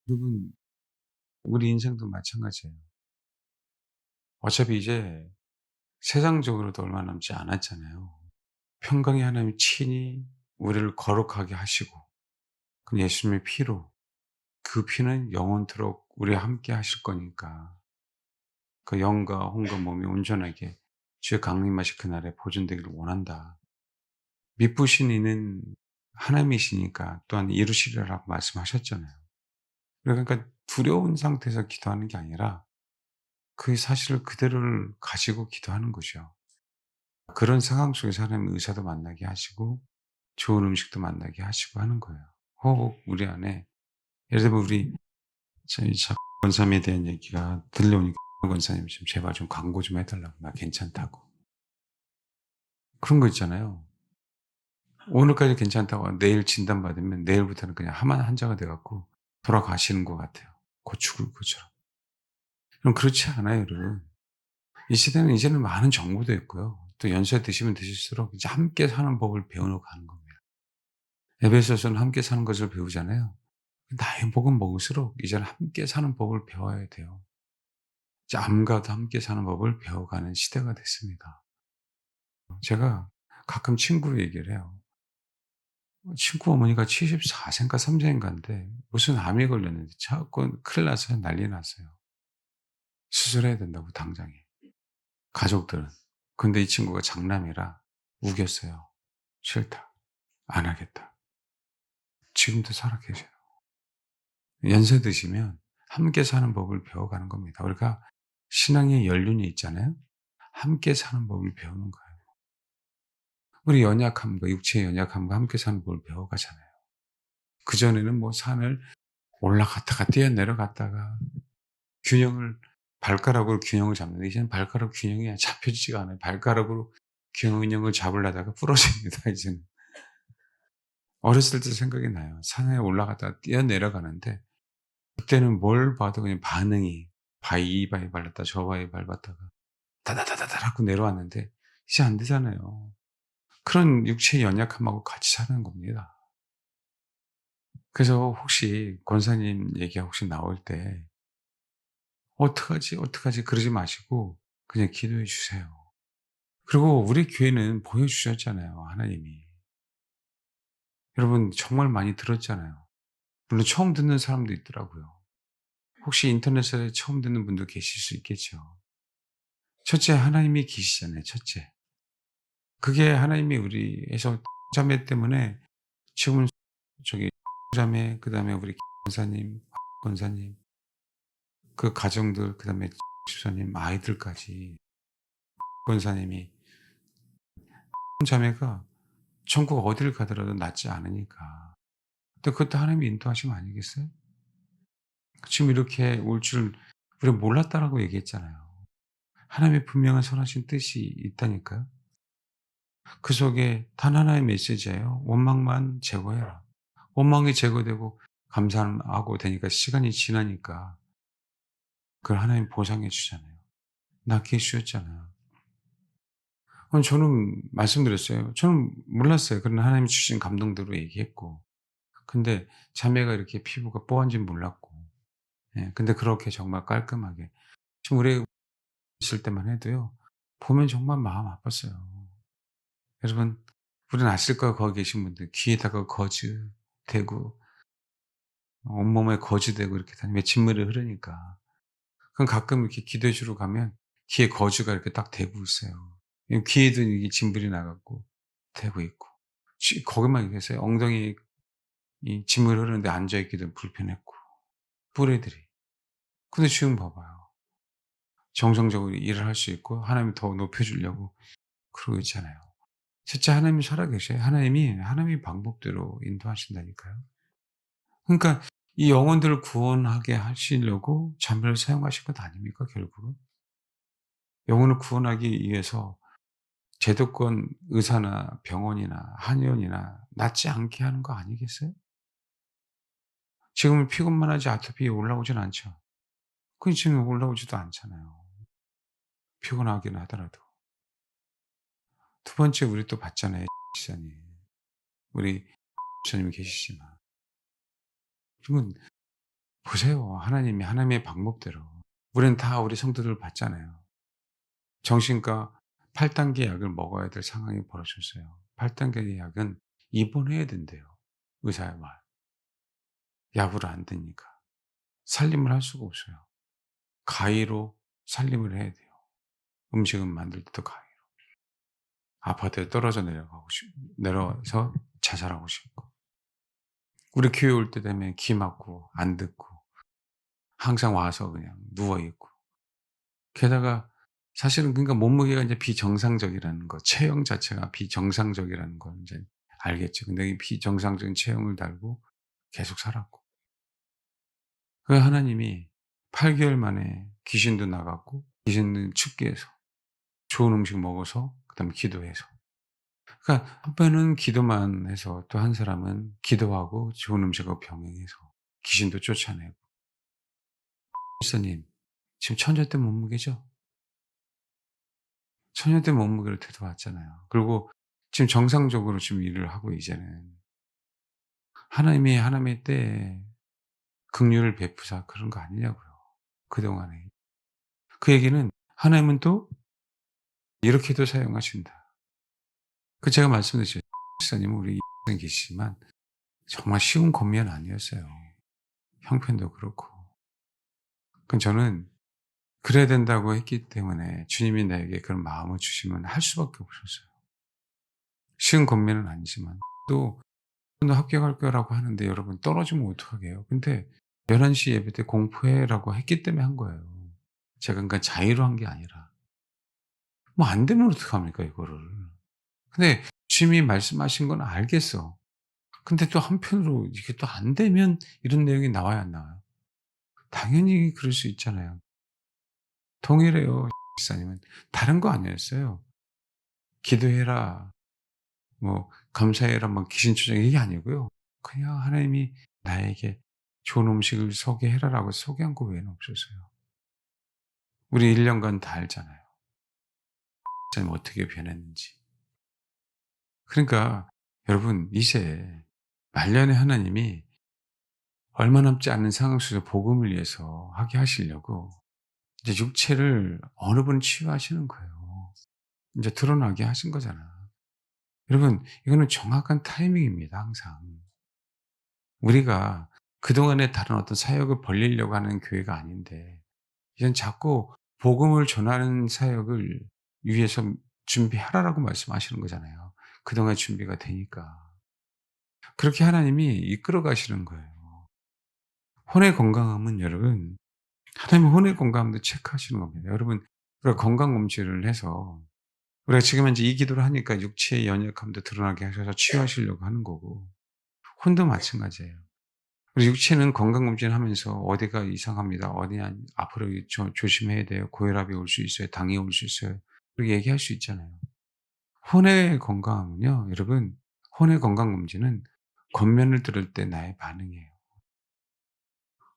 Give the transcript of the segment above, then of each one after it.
여러분, 우리 인생도 마찬가지예요. 어차피 이제 세상적으로도 얼마 남지 않았잖아요. 평강의 하나님 친히 우리를 거룩하게 하시고 그 예수님의 피로, 그 피는 영원토록 우리와 함께 하실 거니까 그 영과 혼과 몸이 온전하게 주의 강림하실 그날에 보존되기를 원한다. 미쁘신 이는 하나님이시니까 또한 이루시리라고 말씀하셨잖아요. 그러니까 두려운 상태에서 기도하는 게 아니라 그 사실을 그대로를 가지고 기도하는 거죠. 그런 상황 속에서 하나님의 의사도 만나게 하시고 좋은 음식도 만나게 하시고 하는 거예요. 혹 우리 안에 예를 들면 우리 저희 작 권사님에 대한 얘기가 들려오니까 권사님이 좀 제발 좀 광고 좀 해 달라고 나 괜찮다고. 그런 거 있잖아요. 오늘까지 괜찮다고 내일 진단받으면 내일부터는 그냥 하만 한자가 돼 갖고 돌아가시는 것 같아요, 곧 죽을 것처럼. 그럼 그렇지 않아요, 여러분. 이 시대는 이제는 많은 정보도 있고요. 또 연세 드시면 드실수록 이제 함께 사는 법을 배우러 가는 겁니다. 에베소서는 함께 사는 것을 배우잖아요. 나이 먹은 먹을수록 이제는 함께 사는 법을 배워야 돼요. 이제 암과도 함께 사는 법을 배워가는 시대가 됐습니다. 제가 가끔 친구 얘기를 해요. 친구 어머니가 74세인가 3세인가인데 무슨 암이 걸렸는데 자꾸 큰일 나서 난리 났어요. 수술해야 된다고 당장에. 가족들은. 근데 이 친구가 장남이라 우겼어요. 싫다. 안 하겠다. 지금도 살아 계셔요. 연세 드시면 함께 사는 법을 배워가는 겁니다. 우리가 신앙의 연륜이 있잖아요. 함께 사는 법을 배우는 거예요. 우리 연약함과 육체의 연약함과 함께 사는 법을 배워가잖아요. 그전에는 뭐 산을 올라갔다가 뛰어내려갔다가 균형을 발가락으로 균형을 잡는데 이제는 발가락 균형이 잡혀지지가 않아요. 발가락으로 균형을 잡으려다가 부러집니다, 이제는. 어렸을 때 생각이 나요. 산에 올라갔다가 뛰어내려가는데 그때는 뭘 봐도 그냥 반응이 이 바위 밟았다 저 바위 밟았다가 다다다다다 하고 내려왔는데 이제 안 되잖아요. 그런 육체의 연약함하고 같이 사는 겁니다. 그래서 혹시 권사님 얘기가 혹시 나올 때 "어떡하지, 어떡하지?" 그러지 마시고 그냥 기도해 주세요. 그리고 우리 교회는 보여주셨잖아요, 하나님이. 여러분 정말 많이 들었잖아요. 물론 처음 듣는 사람도 있더라고요. 혹시 인터넷에 처음 듣는 분도 계실 수 있겠죠. 첫째 하나님이 계시잖아요, 첫째. 그게 하나님이 우리에서 자매 때문에 지금은 저기 자매 그다음에 우리 권사님, 권사님 그 가정들 그다음에 집사님 아이들까지 권사님이 자매가 천국 어디를 가더라도 낫지 않으니까. 근데 그것도 하나님의 인도하심 아니겠어요? 지금 이렇게 올 줄 우리가 몰랐다라고 얘기했잖아요. 하나님의 분명한 선하신 뜻이 있다니까요. 그 속에 단 하나의 메시지예요. 원망만 제거해라. 원망이 제거되고 감사하고 되니까 시간이 지나니까 그걸 하나님 보상해 주잖아요. 낫게 해 주셨잖아요. 저는 말씀드렸어요. 저는 몰랐어요. 그러나 하나님이 주신 감동대로 얘기했고. 근데 자매가 이렇게 피부가 뽀한지는 몰랐고. 예. 근데 그렇게 정말 깔끔하게 지금 우리 있을 때만 해도요. 보면 정말 마음 아팠어요. 여러분 우리는 아실 거예요. 거기 계신 분들. 귀에다가 거즈 대고 온몸에 거즈 대고 이렇게 다니면 진물이 흐르니까. 그럼 가끔 이렇게 기도해 주러 가면 귀에 거즈가 이렇게 딱 대고 있어요. 귀에도 이게 진물이 나 갖고 대고 있고. 거기만 계세요. 엉덩이 이 진물이 흐르는데 앉아 있기도 불편했고. 뿌리들이. 근데 지금 봐봐요. 정성적으로 일을 할 수 있고 하나님이 더 높여 주려고 그러고 있잖아요. 진짜 하나님이 살아계셔요. 하나님이 방법대로 인도하신다니까요. 그러니까 이 영혼들을 구원하게 하시려고 자매를 사용하신 것 아닙니까 결국은? 영혼을 구원하기 위해서 제도권 의사나 병원이나 한의원이나 낫지 않게 하는 거 아니겠어요? 지금은 피곤만 하지 아토피 올라오진 않죠. 그 지금 올라오지도 않잖아요. 피곤하긴 하더라도. 두 번째 우리 또 봤잖아요 지사님. 우리 지사님이 계시지만. 그러면 보세요. 하나님이 하나님의 방법대로. 우리는 다 우리 성도들 봤잖아요. 정신과 8 단계 약을 먹어야 될 상황이 벌어졌어요. 8 단계 약은 입원해야 된대요, 의사의 말. 약으로 안 되니까. 살림을 할 수가 없어요. 가위로 살림을 해야 돼요. 음식은 만들 때도 가위로. 아파트에 떨어져 내려서 자살하고 싶고. 우리 교회 올 때 되면 귀 막고 안 듣고 항상 와서 그냥 누워 있고. 게다가 사실은 그러니까 몸무게가 이제 비정상적이라는 거, 체형 자체가 비정상적이라는 걸 인제 알겠죠. 근데 이 비정상적인 체형을 달고 계속 살았고. 그 하나님이 8 개월 만에 귀신도 나갔고 귀신은 춥게 해서 좋은 음식 먹어서 그다음에 기도해서. 그러니까 한편은 기도만 해서 또 한 사람은 기도하고 좋은 음식하고 병행해서 귀신도 쫓아내고. 목사님 지금 천년대 몸무게죠? 천년대 몸무게로 되돌아왔잖아요. 그리고 지금 정상적으로 지금 일을 하고 이제는 하나님이 하나님의 때에 긍휼을 베푸사 그런 거 아니냐고요. 그동안에. 그 얘기는 하나님은 또 이렇게도 사용하신다. 그 제가 말씀드렸죠. 목사님은 우리 에 계시지만 정말 쉬운 권면 아니었어요. 형편도 그렇고. 그 저는 그래야 된다고 했기 때문에 주님이 나에게 그런 마음을 주시면 할 수밖에 없었어요. 쉬운 권면은 아니지만 또 합격할 거라고 하는데 여러분 떨어지면 어떡하게요. 근데 11시 예배 때 공포해라고 했기 때문에 한 거예요. 제가 그러니까 자의로 한 게 아니라. 뭐 안 되면 어떡합니까 이거를. 근데 주님이 말씀하신 건 알겠어. 근데 또 한편으로 이게 또 안 되면 이런 내용이 나와야 안 나와요? 당연히 그럴 수 있잖아요. 동일해요 목사님은. 다른 거 아니었어요. 기도해라. 뭐 감사해라 막 귀신 추적 이게 아니고요. 그냥 하나님이 나에게 좋은 음식을 소개해라라고 소개한 거 외에는 없었어요. 우리 1 년간 다 알잖아요. 목사님 어떻게 변했는지. 그러니까 여러분 이제 말년에 하나님이 얼마 남지 않은 상황 속에서 복음을 위해서 하게 하시려고 이제 육체를 어느 분 치유하시는 거예요. 인제 드러나게 하신 거잖아. 여러분 이거는 정확한 타이밍입니다 항상. 우리가 그동안에 다른 어떤 사역을 벌리려고 하는 교회가 아닌데 이젠 자꾸 복음을 전하는 사역을 위해서 준비하라라고 말씀하시는 거잖아요. 그동안 준비가 되니까. 그렇게 하나님이 이끌어 가시는 거예요. 혼의 건강함은 여러분 하나님은 혼의 건강함도 체크하시는 겁니다. 여러분 우리가 건강검진을 해서 우리가 지금 현재 이 기도를 하니까 육체의 연약함도 드러나게 하셔서 치유하시려고 하는 거고 혼도 마찬가지예요. 우리 육체는 건강검진하면서 어디가 이상합니다. 어디 앞으로 조심해야 돼요. 고혈압이 올 수 있어요. 당이 올 수 있어요. 그렇게 얘기할 수 있잖아요. 혼의 건강은요, 여러분, 혼의 건강검진은 겉면을 들을 때 나의 반응이에요.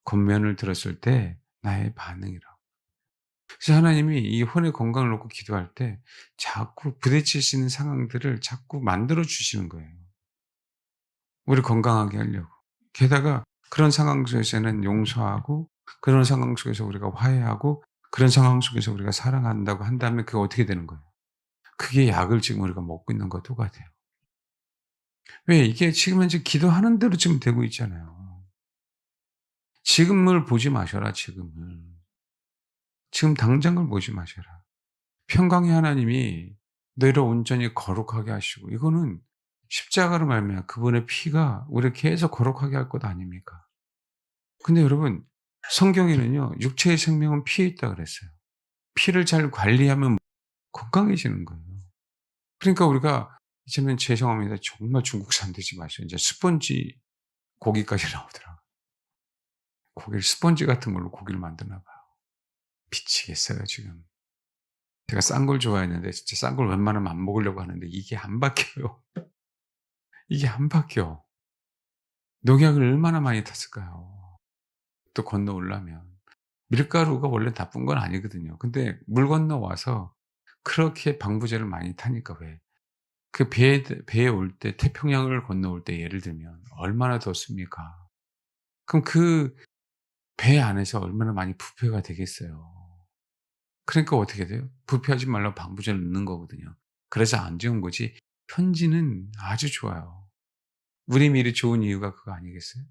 겉면을 들었을 때 나의 반응이라고. 그래서 하나님이 이 혼의 건강을 놓고 기도할 때 자꾸 부딪힐 수 있는 상황들을 자꾸 만들어 주시는 거예요. 우리 건강하게 하려고. 게다가 그런 상황 속에서는 용서하고 그런 상황 속에서 우리가 화해하고 그런 상황 속에서 우리가 사랑한다고 한다면 그게 어떻게 되는 거예요? 그게 약을 지금 우리가 먹고 있는 것과 똑같아요. 왜? 이게 지금 현재 기도하는 대로 지금 되고 있잖아요. 지금을 보지 마셔라, 지금을. 지금 당장을 보지 마셔라. 평강의 하나님이 너희를 온전히 거룩하게 하시고 이거는 십자가로 말미암아 그분의 피가 우리를 계속 거룩하게 할 것 아닙니까? 근데 여러분 성경에는요. 육체의 생명은 피에 있다 그랬어요. 피를 잘 관리하면 건강해지는 거예요. 그러니까 우리가 이제는 죄송합니다. 정말 중국산 되지 마시고 이제 스펀지 고기까지 나오더라고요. 고기를 스펀지 같은 걸로 고기를 만드나 봐요. 미치겠어요 지금. 제가 싼 걸 좋아했는데 진짜 싼 걸 웬만하면 안 먹으려고 하는데 이게 안 바뀌어요. 이게 안 바뀌어. 농약을 얼마나 많이 탔을까요? 또 건너오려면. 밀가루가 원래 나쁜 건 아니거든요. 근데 물 건너와서 그렇게 방부제를 많이 타니까 왜 그 배에 올 때 태평양을 건너올 때 예를 들면 얼마나 덥습니까? 그럼 배 안에서 얼마나 많이 부패가 되겠어요. 그러니까 어떻게 돼요? 부패하지 말라고 방부제를 넣는 거거든요. 그래서 안 좋은 거지 편지는 아주 좋아요. 우리 미래 좋은 이유가 그거 아니겠어요?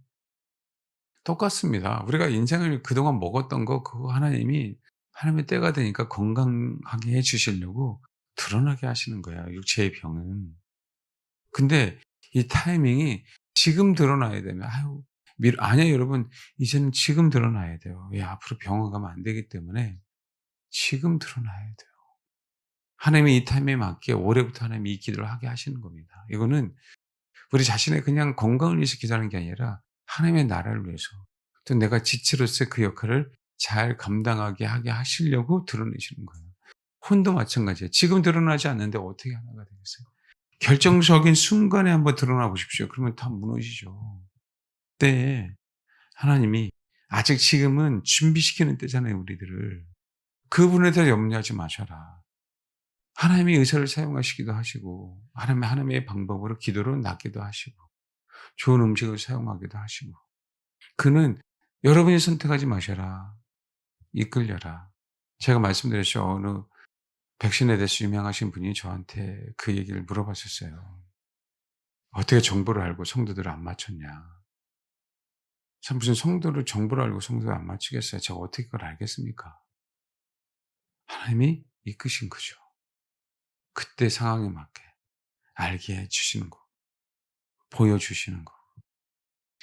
똑같습니다. 우리가 인생을 그동안 먹었던 거 그거 하나님이 하나님의 때가 되니까 건강하게 해 주시려고 드러나게 하시는 거예요, 육체의 병은. 근데 이 타이밍이 지금 드러나야 되면 아유 아니에요 여러분. 이제는 지금 드러나야 돼요. 왜 앞으로 병원 가면 안 되기 때문에 지금 드러나야 돼요. 하나님이 이 타임에 맞게 올해부터 하나님이 이 기도를 하게 하시는 겁니다. 이거는 우리 자신의 그냥 건강을 위해서 기도하는 게 아니라 하나님의 나라를 위해서 또 내가 지체로서 그 역할을 잘 감당하게 하게 하시려고 드러내시는 거예요. 혼도 마찬가지예요. 지금 드러나지 않는데 어떻게 하나가 되겠어요? 결정적인 순간에 한번 드러나 보십시오. 그러면 다 무너지죠. 그때 하나님이 아직 지금은 준비시키는 때잖아요, 우리들을. 그 부분에 대해 염려하지 마셔라. 하나님의 의사를 사용하시기도 하시고 하나님의 방법으로 기도를 낫기도 하시고 좋은 음식을 사용하기도 하시고 그는 여러분이 선택하지 마셔라. 이끌려라. 제가 말씀드렸죠. 어느 백신에 대해서 유명하신 분이 저한테 그 얘기를 물어봤었어요. "어떻게 정보를 알고 성도들을 안 맞췄냐." 참 무슨 성도를 정보를 알고 성도를 안 맞추겠어요. 제가 어떻게 그걸 알겠습니까? 하나님이 이끄신 거죠. 그때 상황에 맞게 알게 해 주시는 거, 보여주시는 거.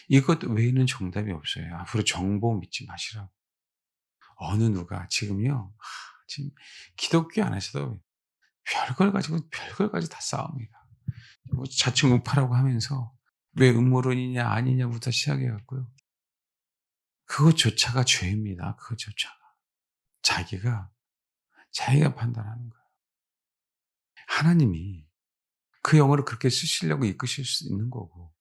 이것 외에는 정답이 없어요. 앞으로 정보 믿지 마시라고. 어느 누가 지금요. 지금 기독교 안에서도 별걸 가지고 별걸 가지고 다 싸웁니다. 뭐 자충우파라고 하면서 왜 음모론이냐 아니냐부터 시작해 갖고요. 그것조차가 죄입니다. 그것조차가. 자기가 자기가 판단하는 거예요. 하나님이 그 영어를 그렇게 쓰시려고 이끄실 수 있는 거고.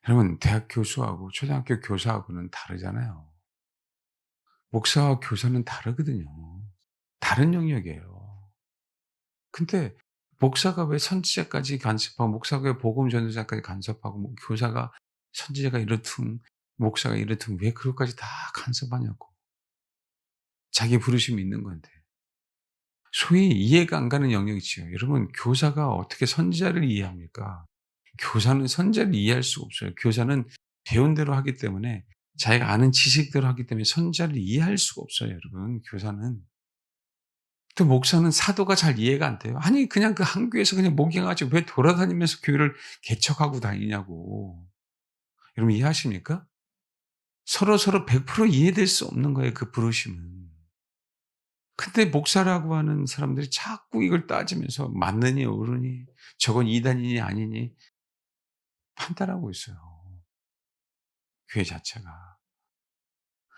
여러분 대학 교수하고 초등학교 교사하고는 다르잖아요. 목사와 교사는 다르거든요. 다른 영역이에요. 근데 목사가 왜 선지자까지 간섭하고 목사가 왜 복음 전도자까지 간섭하고 뭐 교사가 선지자가 이렇든 목사가 이렇든 왜 그것까지 다 간섭하냐고. 자기 부르심이 있는 건데. 소위 이해가 안 가는 영역이지요. 여러분 교사가 어떻게 선지자를 이해합니까? 교사는 선지자를 이해할 수가 없어요. 교사는 배운 대로 하기 때문에 자기가 아는 지식대로 하기 때문에 선지자를 이해할 수가 없어요, 여러분 교사는. 또 목사는 사도가 잘 이해가 안 돼요. 아니 그냥 그 한 교회에서 그냥 목양하지 왜 돌아다니면서 교회를 개척하고 다니냐고. 여러분 이해하십니까? 서로서로 100% 이해될 수 없는 거예요, 그 부르심은. 근데 목사라고 하는 사람들이 자꾸 이걸 따지면서 맞느니 옳으니 저건 이단이니 아니니 판단하고 있어요, 교회 자체가.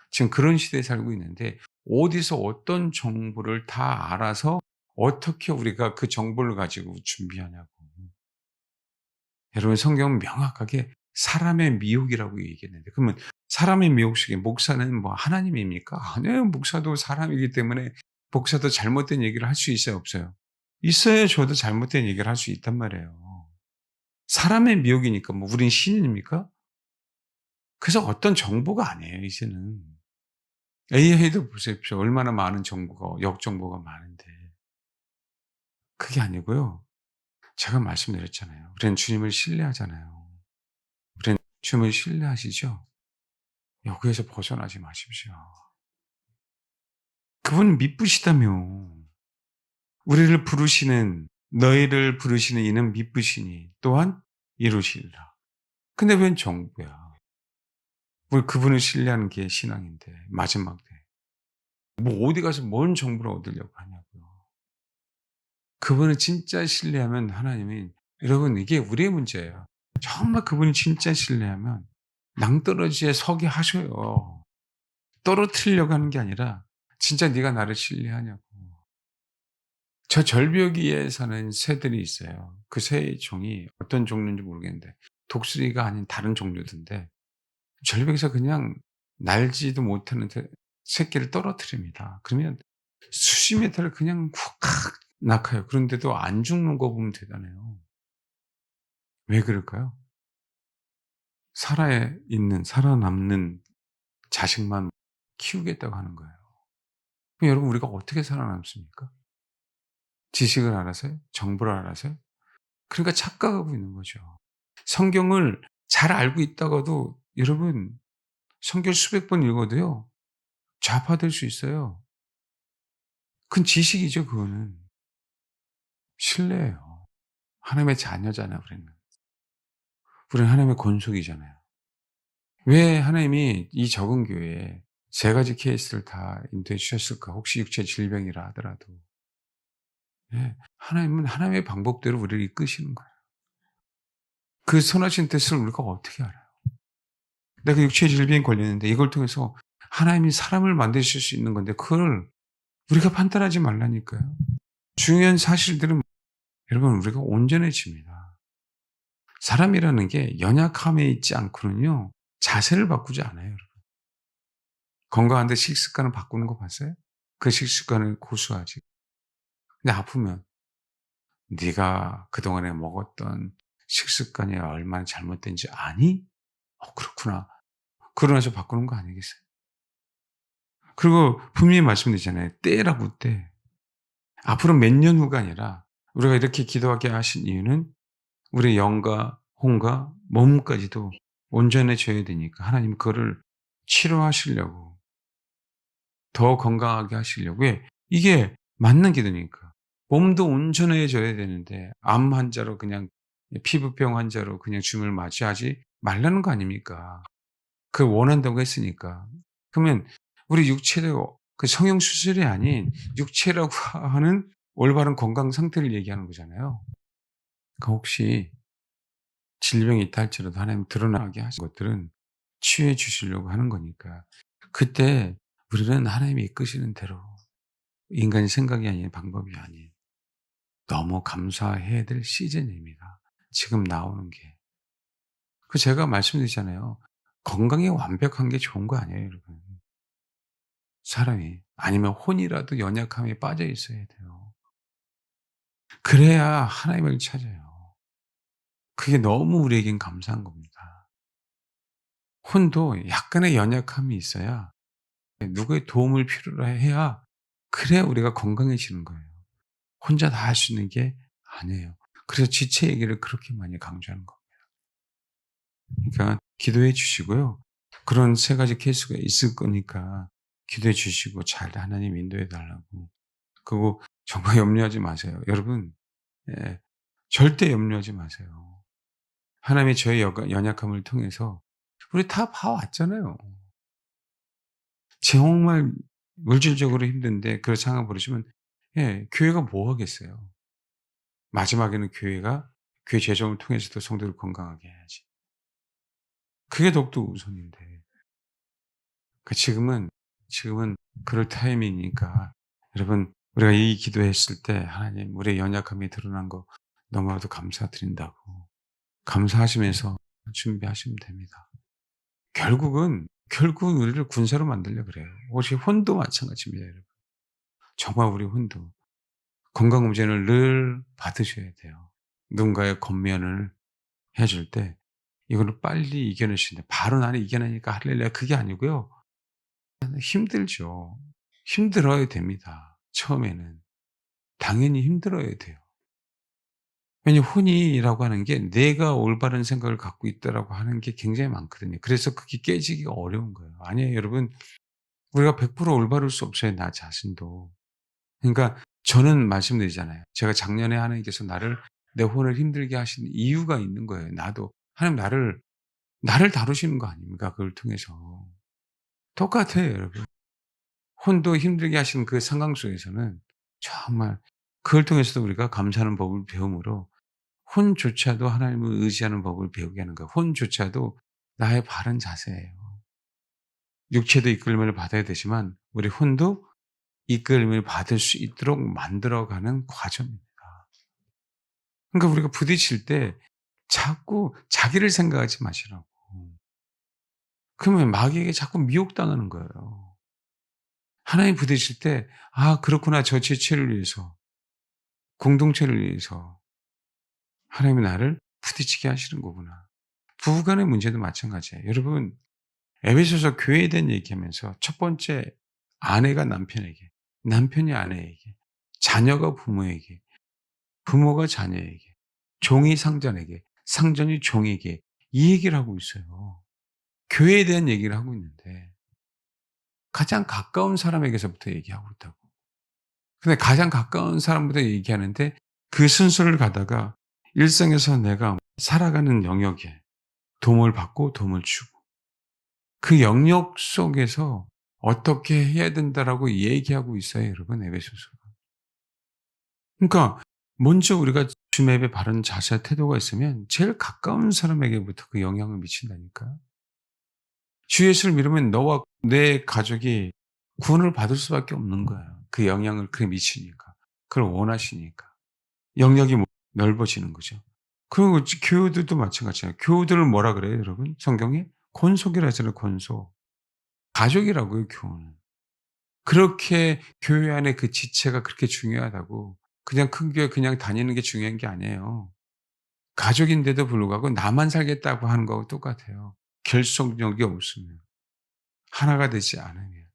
지금 그런 시대에 살고 있는데 어디서 어떤 정보를 다 알아서 어떻게 우리가 그 정보를 가지고 준비하냐고. 여러분 성경은 명확하게 사람의 미혹이라고 얘기했는데 그러면 사람의 미혹 속에 목사는 뭐 하나님입니까? 아니에요. 목사도 사람이기 때문에 목사도 잘못된 얘기를 할 수 있어요, 없어요? 있어야 저도 잘못된 얘기를 할 수 있단 말이에요. 사람의 미혹이니까 뭐 우린 신입니까? 그래서 어떤 정보가 아니에요, 이제는. AI도 보십시오. 얼마나 많은 정보가 역정보가 많은데. 그게 아니고요. 제가 말씀드렸잖아요. 우리는 주님을 신뢰하잖아요. 우리는 주님을 신뢰하시죠? 여기에서 벗어나지 마십시오. 그분은 미쁘시다며. 우리를 부르시는 너희를 부르시는 이는 미쁘시니 또한 이루시리라. 근데 웬 정부야. 우리 그분을 신뢰하는 게 신앙인데 마지막 때. 뭐 어디 가서 뭔 정보를 얻으려고 하냐고요. 그분을 진짜 신뢰하면 하나님이 여러분 이게 우리의 문제예요. 정말 그분이 진짜 신뢰하면 낭떠러지에 서게 하셔요. 떨어뜨리려고 하는 게 아니라 진짜 네가 나를 신뢰하냐고. 저 절벽 위에 사는 새들이 있어요. 그 새의 종이 어떤 종류인지 모르겠는데 독수리가 아닌 다른 종류던데 절벽에서 그냥 날지도 못하는 새끼를 떨어뜨립니다. 그러면 수십 미터를 그냥 훅 낙하요. 그런데도 안 죽는 거 보면 대단해요. 왜 그럴까요? 살아남는 자식만 키우겠다고 하는 거예요. 그럼 여러분 우리가 어떻게 살아남습니까? 지식을 알아서요? 정보를 알아서요? 그러니까 착각하고 있는 거죠. 성경을 잘 알고 있다가도 여러분 성경 수백 번 읽어도요. 좌파될 수 있어요. 그건 지식이죠 그거는. 신뢰예요. 하나님의 자녀잖아요 우리는. 우리는 하나님의 권속이잖아요. 왜 하나님이 이 적은 교회에 세 가지 케이스를 다 인도해 주셨을까? 혹시 육체 질병이라 하더라도. 예. 하나님은 하나님의 방법대로 우리를 이끄시는 거예요. 그 선하신 뜻을 우리가 어떻게 알아요? 내가 육체의 질병에 걸렸는데 이걸 통해서 하나님이 사람을 만드실 수 있는 건데 그걸 우리가 판단하지 말라니까요. 중요한 사실들은 여러분 우리가 온전해집니다. 사람이라는 게 연약함에 있지 않고는요. 자세를 바꾸지 않아요. 여러분. 건강한데 식습관을 바꾸는 거 봤어요? 그 식습관을 고수하지. 근데 아프면 네가 그동안에 먹었던 식습관이 얼마나 잘못된지 아니? 그렇구나. 그러고 나서 바꾸는 거 아니겠어요? 그리고 분명히 말씀드리잖아요. 때라고 때. 앞으로 몇 년 후가 아니라 우리가 이렇게 기도하게 하신 이유는 우리의 영과 혼과 몸까지도 온전해져야 되니까 하나님 그거를 치료하시려고 더 건강하게 하시려고 왜 이게 맞는 기도니까. 몸도 온전해져야 되는데 암 환자로 그냥 피부병 환자로 그냥 주님을 맞이하지 말라는 거 아닙니까? 그걸 원한다고 했으니까. 그러면 우리 육체도 그 성형 수술이 아닌 육체라고 하는 올바른 건강 상태를 얘기하는 거잖아요. 그 혹시 질병이 있다 할지라도 하나님 드러나게 하신 것들은 치유해 주시려고 하는 거니까. 그때 우리는 하나님이 이끄시는 대로 인간의 생각이 아닌 방법이 아닌 너무 감사해야 될 시즌입니다. 지금 나오는 게. 그 제가 말씀드리잖아요. 건강이 완벽한 게 좋은 거 아니에요, 여러분. 사람이. 아니면 혼이라도 연약함에 빠져 있어야 돼요. 그래야 하나님을 찾아요. 그게 너무 우리에겐 감사한 겁니다. 혼도 약간의 연약함이 있어야 누구의 도움을 필요로 해야 그래야 우리가 건강해지는 거예요. 혼자 다 할 수 있는 게 아니에요. 그래서 지체 얘기를 그렇게 많이 강조하는 겁니다. 그러니까 기도해 주시고요. 그런 세 가지 케이스가 있을 거니까 기도해 주시고 잘 하나님 인도해 달라고. 그리고 정말 염려하지 마세요. 여러분 예 절대 염려하지 마세요. 하나님이 저의 연약함을 통해서 우리 다 봐 왔잖아요. 정말 물질적으로 힘든데 그런 상황 벌어지면 교회가 뭐 하겠어요. 마지막에는 교회가 교회 재정을 통해서도 성도를 건강하게 해야지. 그게 더욱더 우선인데. 지금은 그럴 타이밍이니까 여러분 우리가 이 기도했을 때 하나님 우리의 연약함이 드러난 거 너무나도 감사드린다고 감사하시면서 준비하시면 됩니다. 결국은 우리를 군사로 만들려 그래요. 우리 혼도 마찬가지입니다, 여러분. 정말 우리 혼도 건강 검진을 늘 받으셔야 돼요. 누군가의 겉면을 해줄 때 이거를 빨리 이겨낼 수 있는데 바로 나는 이겨내니까 할렐루야 그게 아니고요. 힘들죠. 힘들어야 됩니다. 처음에는. 당연히 힘들어야 돼요. 왜냐면 혼이라고 하는 게 내가 올바른 생각을 갖고 있다라고 하는 게 굉장히 많거든요. 그래서 그게 깨지기가 어려운 거예요. 아니에요, 여러분. 우리가 100% 올바를 수 없어요, 나 자신도. 그러니까 저는 말씀드리잖아요. 제가 작년에 하나님께서 내 혼을 힘들게 하신 이유가 있는 거예요. 하나님 나를 다루시는 거 아닙니까? 그걸 통해서. 똑같아요, 여러분. 혼도 힘들게 하시는 그 상황 속에서는 정말 그걸 통해서도 우리가 감사하는 법을 배움으로 혼조차도 하나님을 의지하는 법을 배우게 하는 거예요. 혼조차도 나의 바른 자세예요. 육체도 이끌림을 받아야 되지만 우리 혼도 이끌림을 받을 수 있도록 만들어가는 과정입니다. 그러니까 우리가 부딪힐 때 자꾸 자기를 생각하지 마시라고. 그러면 마귀에게 자꾸 미혹당하는 거예요. 하나님 부딪힐 때 '아 그렇구나. 저 지체를 위해서, 공동체를 위해서 하나님이 나를 부딪히게 하시는 거구나.' 부부 간의 문제도 마찬가지예요. 여러분 에베소서 교회에 대한 얘기하면서 첫 번째 아내가 남편에게, 남편이 아내에게, 자녀가 부모에게, 부모가 자녀에게, 종이 상전에게, 상전이 종에게 이 얘기를 하고 있어요. 교회에 대한 얘기를 하고 있는데 가장 가까운 사람에게서부터 얘기하고 있다고. 근데 가장 가까운 사람부터 얘기하는데 그 순서를 가다가 일상에서 내가 살아가는 영역에 도움을 받고 도움을 주고 그 영역 속에서 어떻게 해야 된다라고 얘기하고 있어요, 여러분, 에베소서가. 그러니까 먼저 우리가 주님의 예배 바른 자세와 태도가 있으면 제일 가까운 사람에게부터 그 영향을 미친다니까요. 주 예수를 믿으면 너와 내 가족이 구원을 받을 수밖에 없는 거예요. 그 영향을 그게 미치니까. 그걸 원하시니까. 영역이 넓어지는 거죠. 그리고 교우들도 마찬가지예요. 교우들을 뭐라 그래요, 여러분? 성경에? 권속이라 하잖아요, 권속. 가족이라고요, 교우는. 그렇게 교회 안에 그 지체가 그렇게 중요하다고 그냥 큰 교회 그냥 다니는 게 중요한 게 아니에요. 가족인데도 불구하고 나만 살겠다고 하는 거하고 똑같아요. 결속력이 없으면. 하나가 되지 않으면.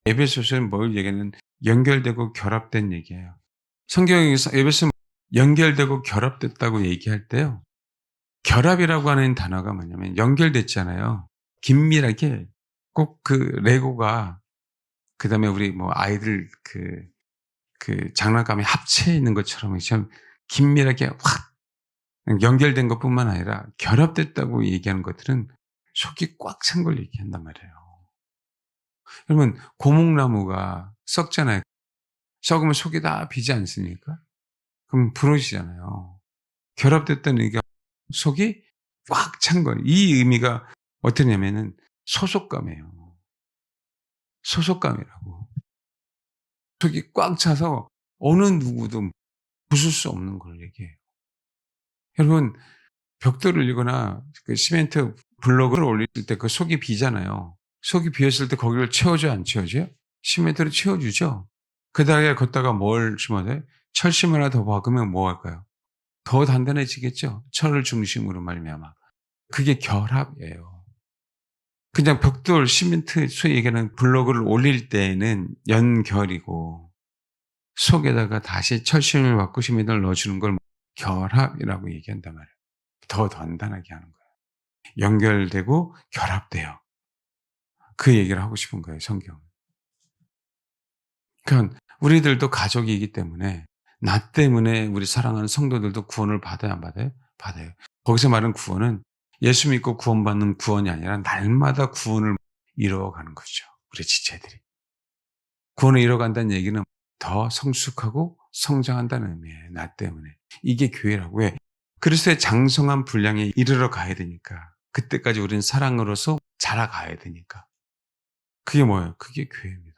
에베소서는 뭘 얘기하는 연결되고 결합된 얘기예요. 성경에서 에베소는 연결되고 결합됐다고 얘기할 때요. 결합이라고 하는 단어가 뭐냐면 연결됐잖아요. 긴밀하게 꼭 그 레고가 그다음에 우리 뭐 아이들 그 장난감에 합체해 있는 것처럼 참 긴밀하게 확 연결된 것뿐만 아니라 결합됐다고 얘기하는 것들은 속이 꽉 찬 걸 얘기한단 말이에요. 그러면 고목나무가 썩잖아요. 썩으면 속이 다 비지 않습니까? 그럼 부러지잖아요. 결합됐다는 얘기가 속이 꽉 찬 거예요. 이 의미가 어떠냐면은 소속감이에요. 소속감이라고. 속이 꽉 차서 어느 누구도 부술 수 없는 걸 얘기해요. 여러분 벽돌을 올리거나 그 시멘트 블록을 올릴 때 그 속이 비잖아요. 속이 비었을 때 거기를 채워줘요, 안 채워줘요? 시멘트로 채워주죠. 그다음에 걷다가 뭘 심어야 돼? 철심 하나 더 박으면 뭐 할까요? 더 단단해지겠죠. 철을 중심으로 말미암아. 그게 결합이에요. 그냥 벽돌, 시멘트, 소위 얘기하는 블록을 올릴 때에는 연결이고 속에다가 다시 철심을 받고 시멘트를 넣어주는 걸 결합이라고 얘기한단 말이에요. 더 단단하게 하는 거예요. 연결되고 결합돼요. 그 얘기를 하고 싶은 거예요, 성경은. 그러니까 우리들도 가족이기 때문에 나 때문에 우리 사랑하는 성도들도 구원을 받아야 안 받아요? 받아요. 거기서 말하는 구원은 예수 믿고 구원받는 구원이 아니라 날마다 구원을 이루어가는 거죠. 우리 지체들이. 구원을 이뤄간다는 얘기는 더 성숙하고 성장한다는 의미예요. 나 때문에. 이게 교회라고. 왜? 그리스도의 장성한 분량에 이르러 가야 되니까. 그때까지 우리는 사랑으로서 자라가야 되니까. 그게 뭐예요? 그게 교회입니다.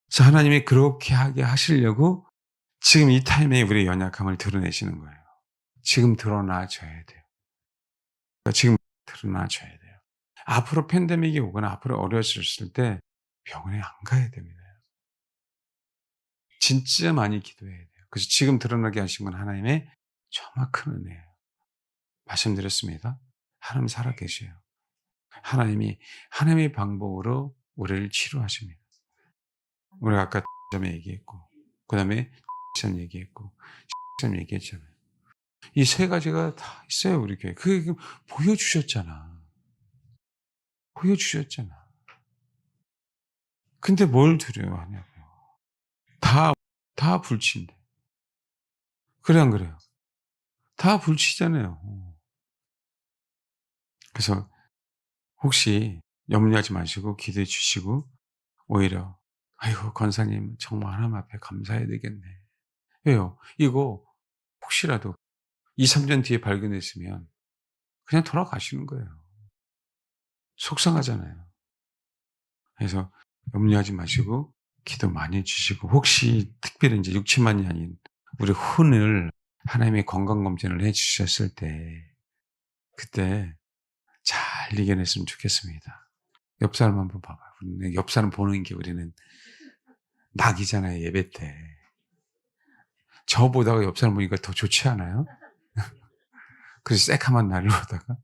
그래서 하나님이 그렇게 하게 하시려고 지금 이 타임에 우리의 연약함을 드러내시는 거예요. 지금 드러나줘야 돼요. 그러니까 지금 드러나줘야 돼요. 앞으로 팬데믹이 오거나 앞으로 어려워졌을 때 병원에 안 가야 됩니다. 진짜 많이 기도해야 돼요. 그래서 지금 드러나게 하신 건 하나님의 정말 큰 은혜예요. 말씀드렸습니다. 하나님 살아계셔요. 하나님이 하나님의 방법으로 우리를 치료하십니다. 우리가 아까 점에 얘기했고 그다음에 점 얘기했고 점 얘기했잖아요. 이 세 가지가 다 있어요, 우리 교회. 그게 보여주셨잖아. 보여주셨잖아. 근데 뭘 두려워하냐고요. 다, 다 불치인데. 그래, 안 그래요? 다 불치잖아요. 그래서 혹시 염려하지 마시고 기도해 주시고 오히려 아이고 권사님 정말 하나님 앞에 감사해야 되겠네. 왜요? 이거 혹시라도 2-3년 뒤에 발견했으면 그냥 돌아가시는 거예요. 속상하잖아요. 그래서 염려하지 마시고 기도 많이 해 주시고 혹시 특별히 인제 육체만이 아닌 우리 혼을 하나님의 건강검진을 해 주셨을 때 그때 잘 이겨냈으면 좋겠습니다. 옆 사람 한번 봐 봐요. 우리는 옆 사람 보는 게 우리는 낙이잖아요, 예배 때. 저 보다가 옆 사람 보니까 더 좋지 않아요? 그래서 새카만 날로 오다가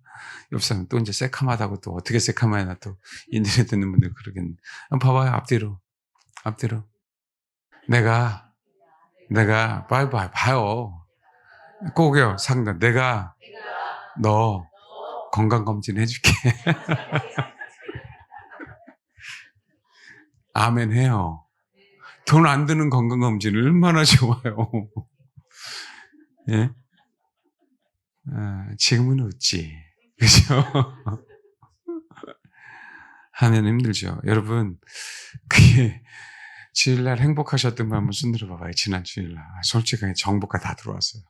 옆 사람 또 인제 새카마다고 또 어떻게 새카마냐 또 인터넷 듣는 분들 그러겠네. 봐봐요 앞뒤로, 앞뒤로. 내가, 내가 빨리 봐요. 꼭이요. 상담. 내가 너 건강검진 해 줄게. 아멘 해요. 돈 안 드는 건강검진 얼마나 좋아요. 예? 지금은 웃지. 그죠? 하면 힘들죠. 여러분, 그게 주일날 행복하셨던 분 한번 손 들어 봐봐요. 지난 주일날. 솔직하게 정보가 다 들어왔어요.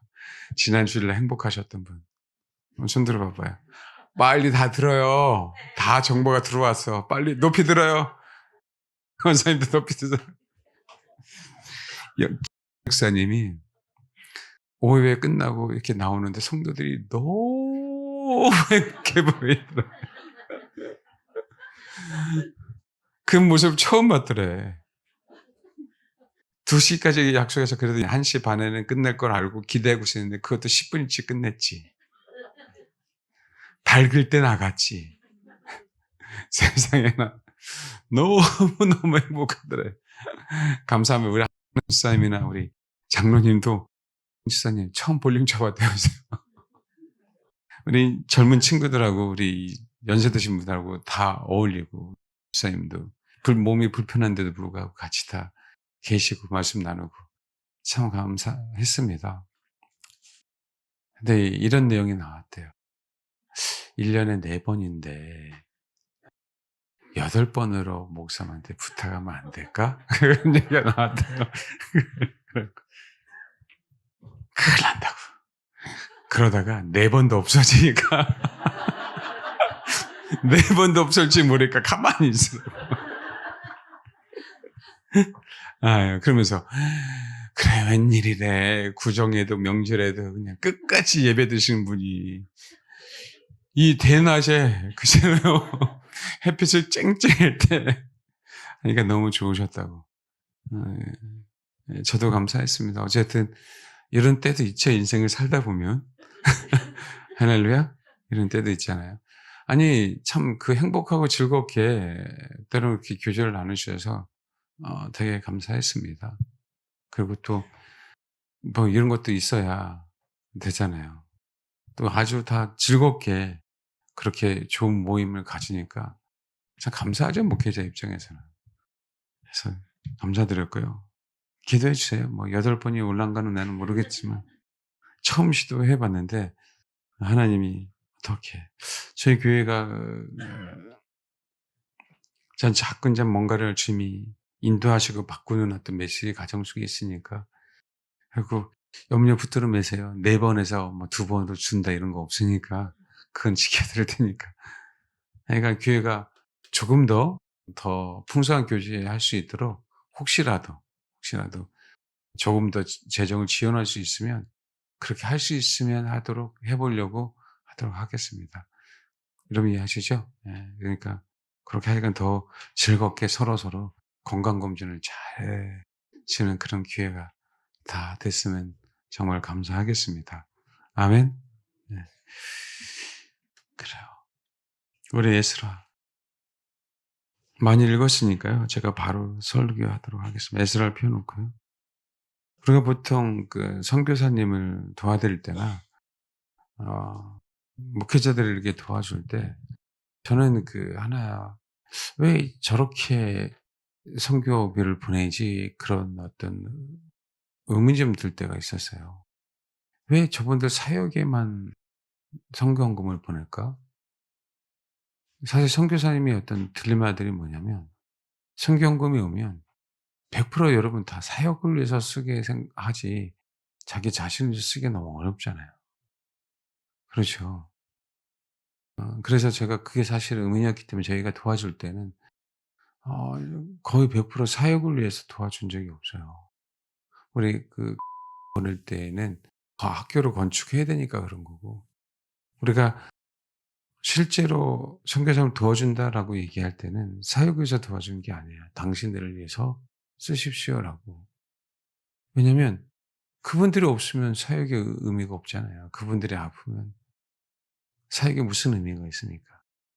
지난 주일날 행복하셨던 분. 한번 손 들어 봐봐요. 빨리 다 들어요. 다 정보가 들어왔어. 빨리 높이 들어요. 원사님도 높이 들어요. 목사님이 오후에 끝나고 이렇게 나오는데 성도들이 너무 행복해 보이더라. 그 모습 처음 봤더래. 2시까지 약속해서 그래도 1시 반에는 끝낼 걸 알고 기대하고 있었는데 그것도 10분 일찍 끝냈지. 밝을 때 나갔지. 세상에나 너무너무 행복하더래. 감사합니다. 우리 목사님이나 우리 장로님도 목사님 처음 볼륨 잡았다면서요. 우리 젊은 친구들하고 우리 연세 드신 분들하고 다 어울리고 목사님도 몸이 불편한데도 불구하고 같이 다 계시고 말씀 나누고 참 감사했습니다. 근데 이런 내용이 나왔대요. 1년에 4번인데 8번으로 목사님한테 부탁하면 안 될까? 그런 얘기가 나왔대요. 큰일 난다고. 그러다가 4번도 없어지니까 4번도 없을지 모르니까 가만히 있으라고. 그러면서 그래 웬일이래. 구정에도 명절에도 그냥 끝까지 예배 드시는 분이 이 대낮에 그잖아요. 햇빛을 쨍쨍할 때 하니까 너무 좋으셨다고. 저도 감사했습니다. 어쨌든 이런 때도 있죠. 인생을 살다 보면. 할렐루야. 이런 때도 있잖아요. 아니 참 그 행복하고 즐겁게 때로 이렇게 교제를 나누셔서 되게 감사했습니다. 그리고 또 뭐 이런 것도 있어야 되잖아요. 또 아주 다 즐겁게 그렇게 좋은 모임을 가지니까 참 감사하죠, 목회자 입장에서는. 그래서 감사드렸고요. 기도해 주세요. 뭐 8번이 올라간가는 나는 모르겠지만 처음 시도해 봤는데 하나님이 어떻게 저희 교회가 전 자꾸 인제 뭔가를 주님이 인도하시고 바꾸는 어떤 메시지 과정 속에 있으니까 그리고 염려 붙들어 매세요. 4번에서 뭐 2번으로 준다 이런 거 없으니까 그건 지켜 드릴 테니까. 그러니까 교회가 조금 더 풍성한 교제할 수 있도록 혹시라도 조금 더 재정을 지원할 수 있으면 그렇게 할 수 있으면 하도록 해 보려고 하도록 하겠습니다. 여러분 이해하시죠? 예. 그러니까 그렇게 하니까 더 즐겁게 서로서로 건강검진을 잘 지는 그런 기회가 다 됐으면 정말 감사하겠습니다. 아멘. 네. 그래요. 우리 에스라 많이 읽었으니까요. 제가 바로 설교하도록 하겠습니다. 에스라를 펴 놓고요. 우리가 보통 그 선교사님을 도와드릴 때나 목회자들을 이렇게 도와줄 때 저는 그 하나 '왜 저렇게 선교비를 보내지?' 그런 어떤 의문이 좀 들 때가 있었어요. '왜 저분들 사역에만 선교헌금을 보낼까?' 사실 선교사님의 어떤 딜레마들이 뭐냐면 선교헌금이 오면 100% 여러분 다 사역을 위해서 쓰게 하지 자기 자신을 위해서 쓰기가 너무 어렵잖아요. 그렇죠. 그래서 제가 그게 사실 의문이었기 때문에 저희가 도와줄 때는 어 거의 100% 사역을 위해서 도와준 적이 없어요. 우리 그 보낼 때에는 학교를 건축해야 되니까 그런 거고 우리가 실제로 선교사를 도와준다라고 얘기할 때는 사역을 위해서 도와주는 게 아니에요. 당신들을 위해서 쓰십시오라고. 왜냐면 그분들이 없으면 사역의 의미가 없잖아요. 그분들이 아프면. 사역에 무슨 의미가 있습니까?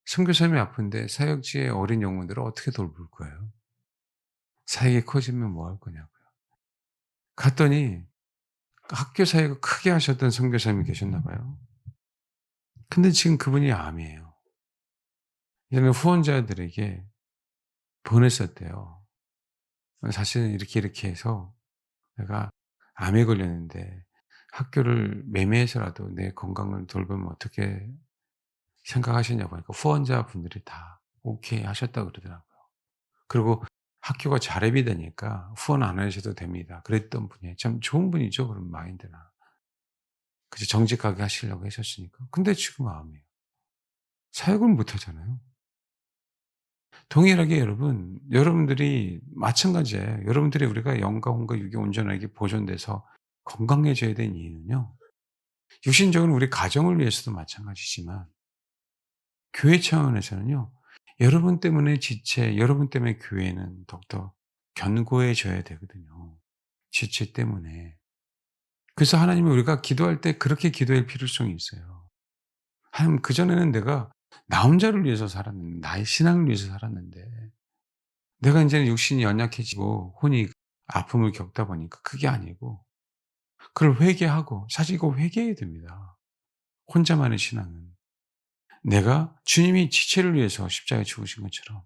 선교사님이 아픈데 사역지의 어린 영혼들을 어떻게 돌볼 거예요? 사역이 커지면 뭐 할 거냐고요. 갔더니 학교 사역을 크게 하셨던 선교사님이 계셨나 봐요. 근데 지금 그분이 암이에요. 이제는 후원자들에게 보냈었대요. 사실은 이렇게 이렇게 해서 내가 암에 걸렸는데 학교를 매매해서라도 내 건강을 돌보면 어떻게 생각하시냐고 하니까 후원자분들이 다 오케이 하셨다고 그러더라고요. 그리고 학교가 자립이 되니까 후원 안 하셔도 됩니다. 그랬던 분이에요. 참 좋은 분이죠, 그런 마인드나. 그죠, 정직하게 하시려고 하셨으니까. 근데 지금 암이에요. 사역을 못 하잖아요. 동일하게 여러분, 여러분들이 마찬가지예요. 여러분들이 우리가 영과 혼과 육이 온전하게 보존돼서 건강해져야 되는 이유는요. 육신적으로 우리 가정을 위해서도 마찬가지지만 교회 차원에서는요. 여러분 때문에 지체, 여러분 때문에 교회는 더욱더 견고해져야 되거든요. 지체 때문에. 그래서 하나님이 우리가 기도할 때 그렇게 기도할 필요성이 있어요. 하나님, 그전에는 내가 나 혼자를 위해서 살았는데, 나의 신앙을 위해서 살았는데, 내가 이제는 육신이 연약해지고 혼이 아픔을 겪다 보니까 그게 아니고, 그걸 회개하고, 사실 이거 회개해야 됩니다. 혼자만의 신앙은. 내가 주님이 지체를 위해서 십자가에 죽으신 것처럼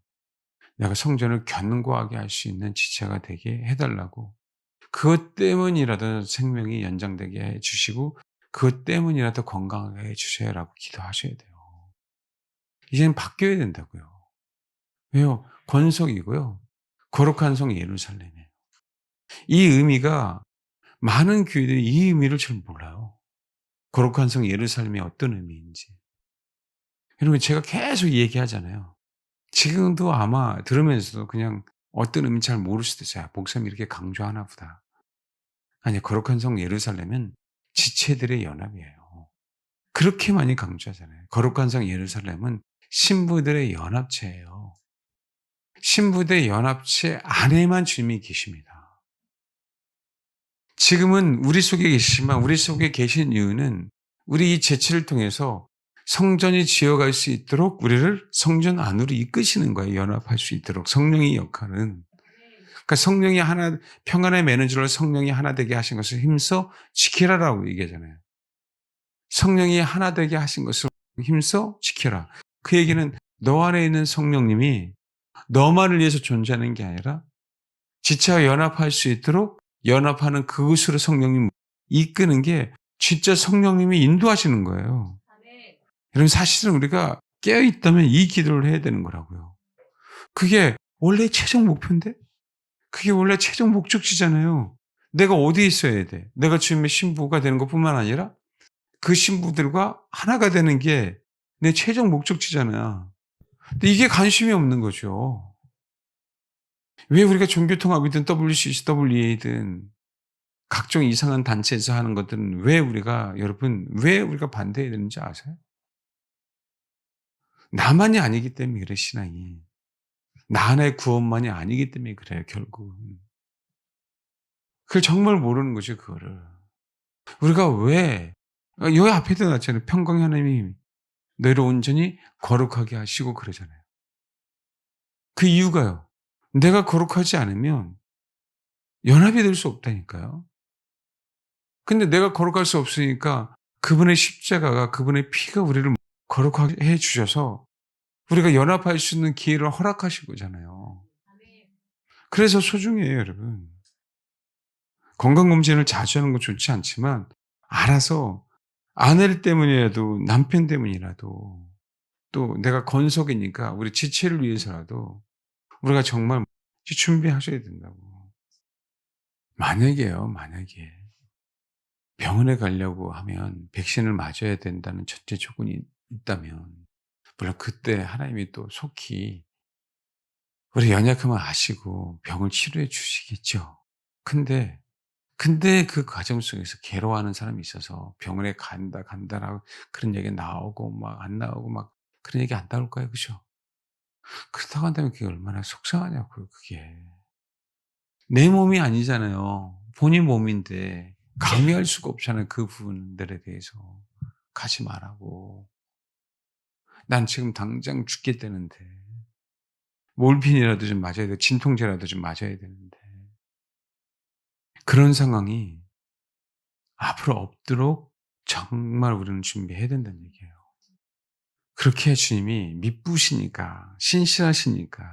내가 성전을 견고하게 할 수 있는 지체가 되게 해달라고, 그것 때문이라도 생명이 연장되게 해 주시고 그것 때문이라도 건강하게 해 주세요라고 기도하셔야 돼요. 이제는 바뀌어야 된다고요. 왜요? 권속이고요. 거룩한 성 예루살렘이에요. 이 의미가 많은 교회들이 이 의미를 잘 몰라요. 거룩한 성 예루살렘이 어떤 의미인지. 여러분, 제가 계속 얘기하잖아요. 지금도 아마 들으면서도 그냥 어떤 의미인지 잘 모를 수도 있어요. '아, 목사님이 이렇게 강조하나 보다.' 아니, 거룩한 성 예루살렘은 지체들의 연합이에요. 그렇게 많이 강조하잖아요. 거룩한 성 예루살렘은 신부들의 연합체예요. 신부들의 연합체 안에만 주님이 계십니다. 지금은 우리 속에 계시지만 우리 속에 계신 이유는 우리 이 제체를 통해서 성전이 지어갈 수 있도록 우리를 성전 안으로 이끄시는 거예요. 연합할 수 있도록 성령의 역할은. 그러니까 성령이 하나, 평안의 매너지로 성령이 하나 되게 하신 것을 힘써 지키라라고 얘기하잖아요. 성령이 하나 되게 하신 것을 힘써 지켜라. 그 얘기는 너 안에 있는 성령님이 너만을 위해서 존재하는 게 아니라 지체와 연합할 수 있도록 연합하는 그것으로 성령님 이끄는 게 진짜 성령님이 인도하시는 거예요. 여러분, 사실은 우리가 깨어 있다면 이 기도를 해야 되는 거라고요. 그게 원래 최종 목표인데? 그게 원래 최종 목적지잖아요. 내가 어디에 있어야 돼? 내가 주님의 신부가 되는 것뿐만 아니라 그 신부들과 하나가 되는 게 내 최종 목적지잖아. 근데 이게 관심이 없는 거죠. 왜 우리가 종교통합이든 WCCWA든 각종 이상한 단체에서 하는 것들은 왜 우리가, 여러분, 왜 우리가 반대해야 되는지 아세요? 나만이 아니기 때문에 그래, 신앙이. 나 하나의 구원만이 아니기 때문에 그래요, 결국은. 그걸 정말 모르는 거죠, 그거를. 우리가 왜, 여기 앞에도 나왔잖아요. 평강의 하나님이 너희를 온전히 거룩하게 하시고 그러잖아요. 그 이유가요. 내가 거룩하지 않으면 연합이 될 수 없다니까요. 근데 내가 거룩할 수 없으니까 그분의 십자가가, 그분의 피가 우리를 거룩하게 해 주셔서 우리가 연합할 수 있는 기회를 허락하신 거잖아요. 그래서 소중해요, 여러분. 건강검진을 자주 하는 건 좋지 않지만 알아서 아내 때문이라도 남편 때문이라도 또 내가 건석이니까 우리 지체를 위해서라도 우리가 정말 준비하셔야 된다고. 만약에요, 만약에 병원에 가려고 하면 백신을 맞아야 된다는 첫째 조건이 있다면 물론 그때 하나님이 또 속히 우리 연약함을 아시고 병을 치료해 주시겠죠. 근데 그 과정 속에서 괴로워하는 사람이 있어서 병원에 간다라고 그런 얘기 나오고 막 안 나오고 막 그런 얘기 안 나올까요? 그죠? 그렇다고 한다면 그게 얼마나 속상하냐고요, 그게. 내 몸이 아니잖아요. 본인 몸인데 강요할 수가 없잖아요, 그 부분들에 대해서. 가지 말라고. 난 지금 당장 죽겠다는데 몰핀이라도 좀 맞아야 돼. 진통제라도 좀 맞아야 되는데. 그런 상황이 앞으로 없도록 정말 우리는 준비해야 된다는 얘기예요. 그렇게 주님이 미쁘시니까, 신실하시니까,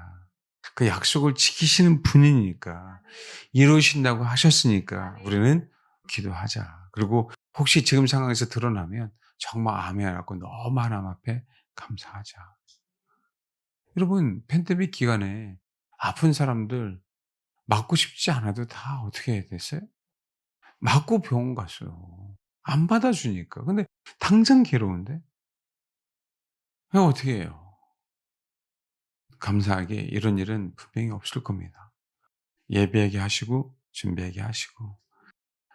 그 약속을 지키시는 분이니까, 이루신다고 하셨으니까 우리는 기도하자. 그리고 혹시 지금 상황에서 드러나면 정말 아멘하고 너무 하나님 앞에 감사하자. 여러분, 팬데믹 기간에 아픈 사람들 맞고 싶지 않아도 다 어떻게 해야 됐어요? 맞고 병원 갔어요. 안 받아주니까. 근데 당장 괴로운데? 그럼 어떻게 해요? 감사하게 이런 일은 분명히 없을 겁니다. 예배하게 하시고 준비하게 하시고.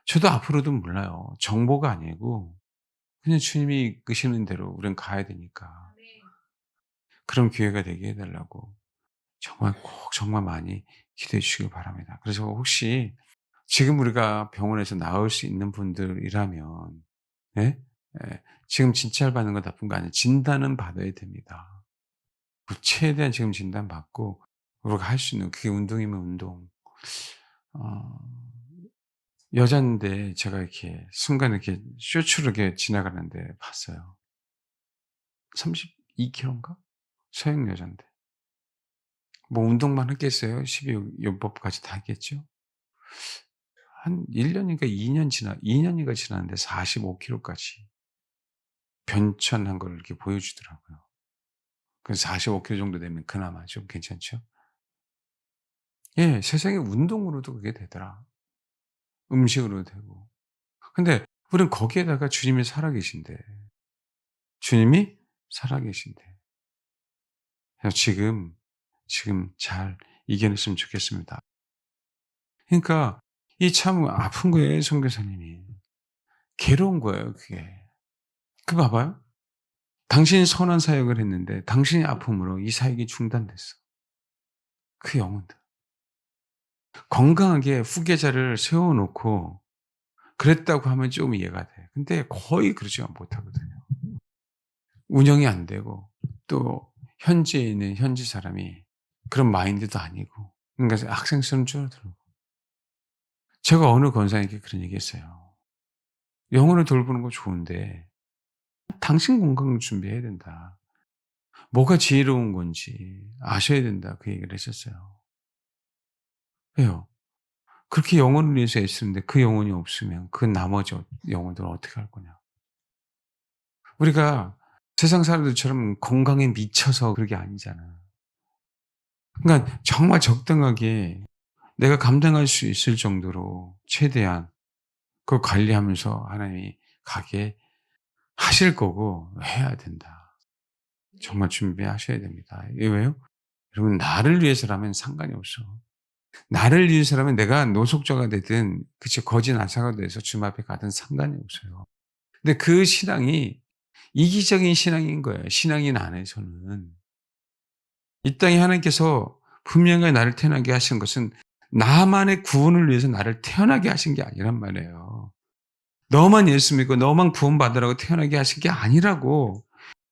저도 앞으로도 몰라요. 정보가 아니고 그냥 주님이 이끄시는 대로 우린 가야 되니까. 그런 기회가 되게 해 달라고 정말 꼭 정말 많이 기도해 주시기 바랍니다. 그래서 혹시 지금 우리가 병원에서 나을 수 있는 분들이라면 예? 예. 지금 진찰받는 건 나쁜 거 아니에요. 진단은 받아야 됩니다. 최대한 지금 진단받고 우리가 할 수 있는 그게 운동이면 운동. 어 여잔데 제가 이렇게 순간 이렇게 쇼츠로 이렇게 지나가는데 봤어요. 32 킬로인가? 서양 여잔데. 뭐 운동만 했겠어요? 12 요법까지 다 했겠죠? 한 1 년인가 2 년인가 지났는데 45 킬로까지 변천한 걸 이렇게 보여주더라고요. 그래서 45 킬로 정도 되면 그나마 좀 괜찮죠? 예. 세상에 운동으로도 그게 되더라. 음식으로도 되고. 근데 우린 거기에다가 주님이 살아계신데 주님이 살아계신데 그래서 지금 잘 이겨냈으면 좋겠습니다. 그러니까 이 참 아픈 거예요 선교사님이. 괴로운 거예요 그게. 그 봐봐요. 당신이 선한 사역을 했는데 당신의 아픔으로 이 사역이 중단됐어. 그 영혼들. 건강하게 후계자를 세워 놓고 그랬다고 하면 좀 이해가 돼. 근데 거의 그러지 못하거든요. 운영이 안 되고 또 현지에 있는 현지 사람이 그런 마인드도 아니고 그러니까 학생 수는 줄어들고. 제가 어느 권사님께 그런 얘기했어요. 영혼을 돌보는 거 좋은데 당신 건강을 준비해야 된다. 뭐가 지혜로운 건지 아셔야 된다. 그 얘기를 했었어요. 왜요? 그렇게 영혼을 위해서 애쓰는데 그 영혼이 없으면 그 나머지 영혼들은 어떻게 할 거냐. 우리가 세상 사람들처럼 건강에 미쳐서 그런 게 아니잖아. 그러니까 정말 적당하게 내가 감당할 수 있을 정도로 최대한 그걸 관리하면서 하나님이 가게 하실 거고 해야 된다. 정말 준비하셔야 됩니다. 이게 왜요? 여러분 나를 위해서라면 상관이 없어. 나를 위해서라면 내가 노숙자가 되든 그치 거지 나사가 돼서 주님 앞에 가든 상관이 없어요. 근데 그 신앙이 이기적인 신앙인 거예요. 신앙인 안에서는. 이 땅에 하나님께서 분명히 나를 태어나게 하신 것은 나만의 구원을 위해서 나를 태어나게 하신 게 아니란 말이에요. 너만 예수 믿고 너만 구원받으라고 태어나게 하신 게 아니라고.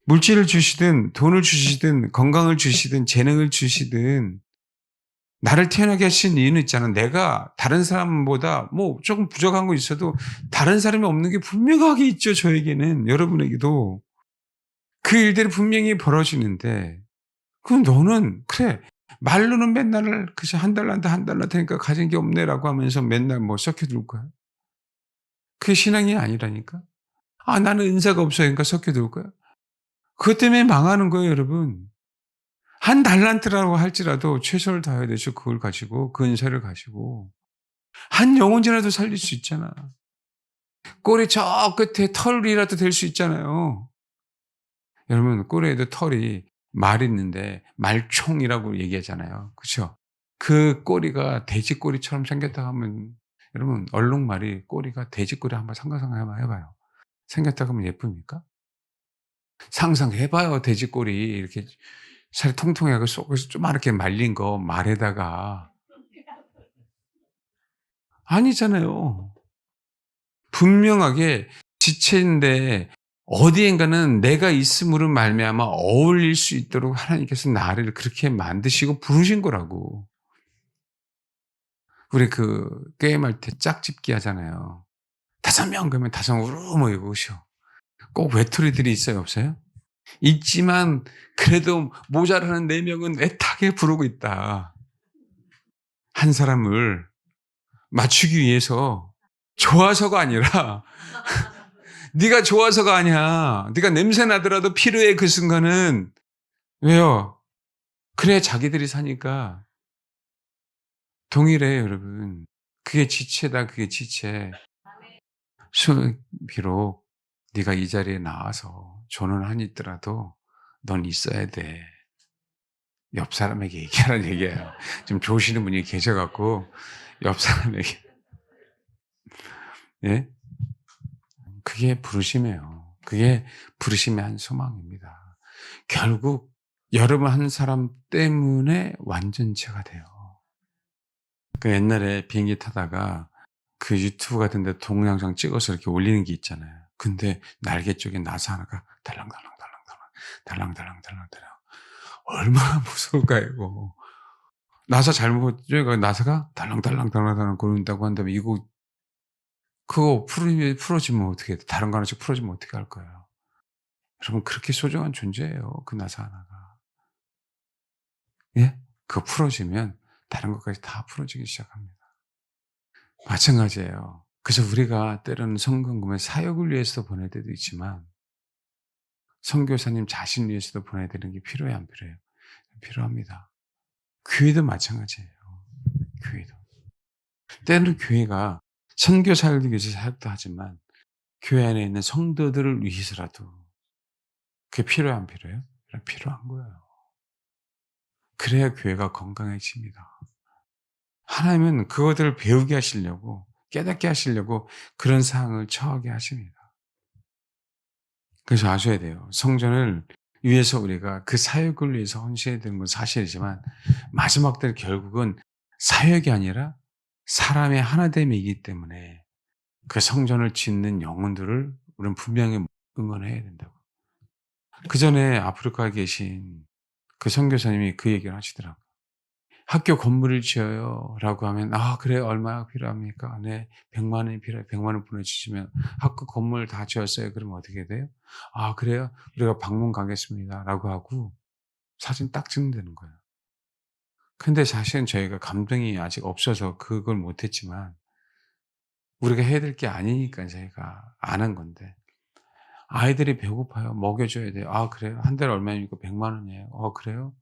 물질을 주시든 돈을 주시든 건강을 주시든 재능을 주시든 나를 태어나게 하신 이유는 있잖아. 내가 다른 사람보다 뭐 조금 부족한 거 있어도 다른 사람이 없는 게 분명하게 있죠. 저에게는 여러분에게도. 그 일들이 분명히 벌어지는데 그럼 너는 그래 말로는 맨날 그저 한 달란트 한 달란트니까 가진 게 없네라고 하면서 맨날 뭐 썩혀둘 거야. 그게 신앙이 아니라니까. 아 나는 은사가 없어요. 그러니까 썩혀둘 거야. 그것 때문에 망하는 거예요, 여러분. 한 달란트라고 할지라도 최선을 다해야 되죠. 그걸 가지고 그 은사를 가지고 한 영혼이라도 살릴 수 있잖아. 꼬리 저 끝에 털이라도 될 수 있잖아요. 여러분 꼬리에도 털이 말 있는데 말총이라고 얘기하잖아요. 그렇죠? 그 꼬리가 돼지 꼬리처럼 생겼다 하면 여러분 얼룩말이 꼬리가 돼지 꼬리 한번 상상 한번 해 봐요. 생겼다 하면 예쁩니까? 상상해 봐요. 돼지 꼬리 이렇게 살이 통통하고 속에서 조그맣게 말린 거 말에다가 아니잖아요. 분명하게 지체인데 어디엔가는 내가 있음으로 말미암아 어울릴 수 있도록 하나님께서 나를 그렇게 만드시고 부르신 거라고. 우리 게임할 때 짝짓기 하잖아요. 5명 그러면 5명 우르르 모이고 오셔. 꼭 외톨이들이 있어요, 없어요? 있지만 그래도 모자라는 4명은 애타게 부르고 있다. 한 사람을 맞추기 위해서 좋아서가 아니라 네가 좋아서가 아니야. 네가 냄새 나더라도 필요해 그 순간은. 왜요? 그래야 자기들이 사니까 동일해요, 여러분. 그게 지체다, 그게 지체. 비록 네가 이 자리에 나와서 존은 한 있더라도 넌 있어야 돼. 옆 사람에게 얘기하라는 얘기예요. 좀 좋으시는 분이 계셔 갖고 옆 사람에게 예? 그게 부르심이에요. 그게 부르심의 한 소망입니다. 결국 여러분 한 사람 때문에 완전체가 돼요. 옛날에 비행기 타다가 유튜브 같은 데 동영상 찍어서 이렇게 올리는 게 있잖아요. 근데 날개 쪽에 나사 하나가 달랑달랑달랑달랑 달랑달랑달랑달랑 얼마나 무서울까요 이거. 나사 잘못 저희가 나사가 달랑달랑달랑달랑 거린다고 한다면 이거 그거 풀어지면 어떻게 돼. 다른 거 하나씩 풀어지면 어떻게 할 거예요. 여러분 그렇게 소중한 존재예요 그 나사 하나가. 예? 그거 풀어지면 다른 것까지 다 풀어지기 시작합니다. 마찬가지예요. 그래서 우리가 때로는 성금을 사역을 위해서 보낼 때도 있지만 선교사님 자신을 위해서도 보내야 되는 게 필요해요, 안 필요해요? 필요합니다. 교회도 마찬가지예요. 교회도. 때로는 교회가 선교사를 위해서 사역도 하지만 교회 안에 있는 성도들을 위해서라도 그게 필요해요, 안 필요해요? 필요한 거예요. 그래야 교회가 건강해집니다. 하나님은 그것들을 배우게 하시려고 깨닫게 하시려고 그런 상황을 처하게 하십니다. 그래서 아셔야 돼요. 성전을 위해서 우리가 그 사역을 위해서 헌신해야 되는 건 사실이지만 마지막 때 결국은 사역이 아니라 사람의 하나됨이기 때문에 그 성전을 짓는 영혼들을 우리는 분명히 응원해야 된다고. 그전에 아프리카에 계신 그 선교사님이 그 얘기를 하시더라고요. "학교 건물을 지어요." 라고 하면 "아 그래요. 얼마가 필요합니까?" "네. 100만 원이 필요해요." 100만 원 보내주시면 "학교 건물 다 지었어요." 그러면 어떻게 돼요? "아 그래요? 우리가 방문 가겠습니다." 라고 하고 사진 딱 찍는다는 거예요. 근데 사실은 저희가 감동이 아직 없어서 그걸 못 했지만 우리가 해야 될 게 아니니까 저희가 안 한 건데 아이들이 배고파요. 먹여 줘야 돼요. "아 그래요? 한 달에 얼마입니까?" 100만 원이에요. "어 그래요?"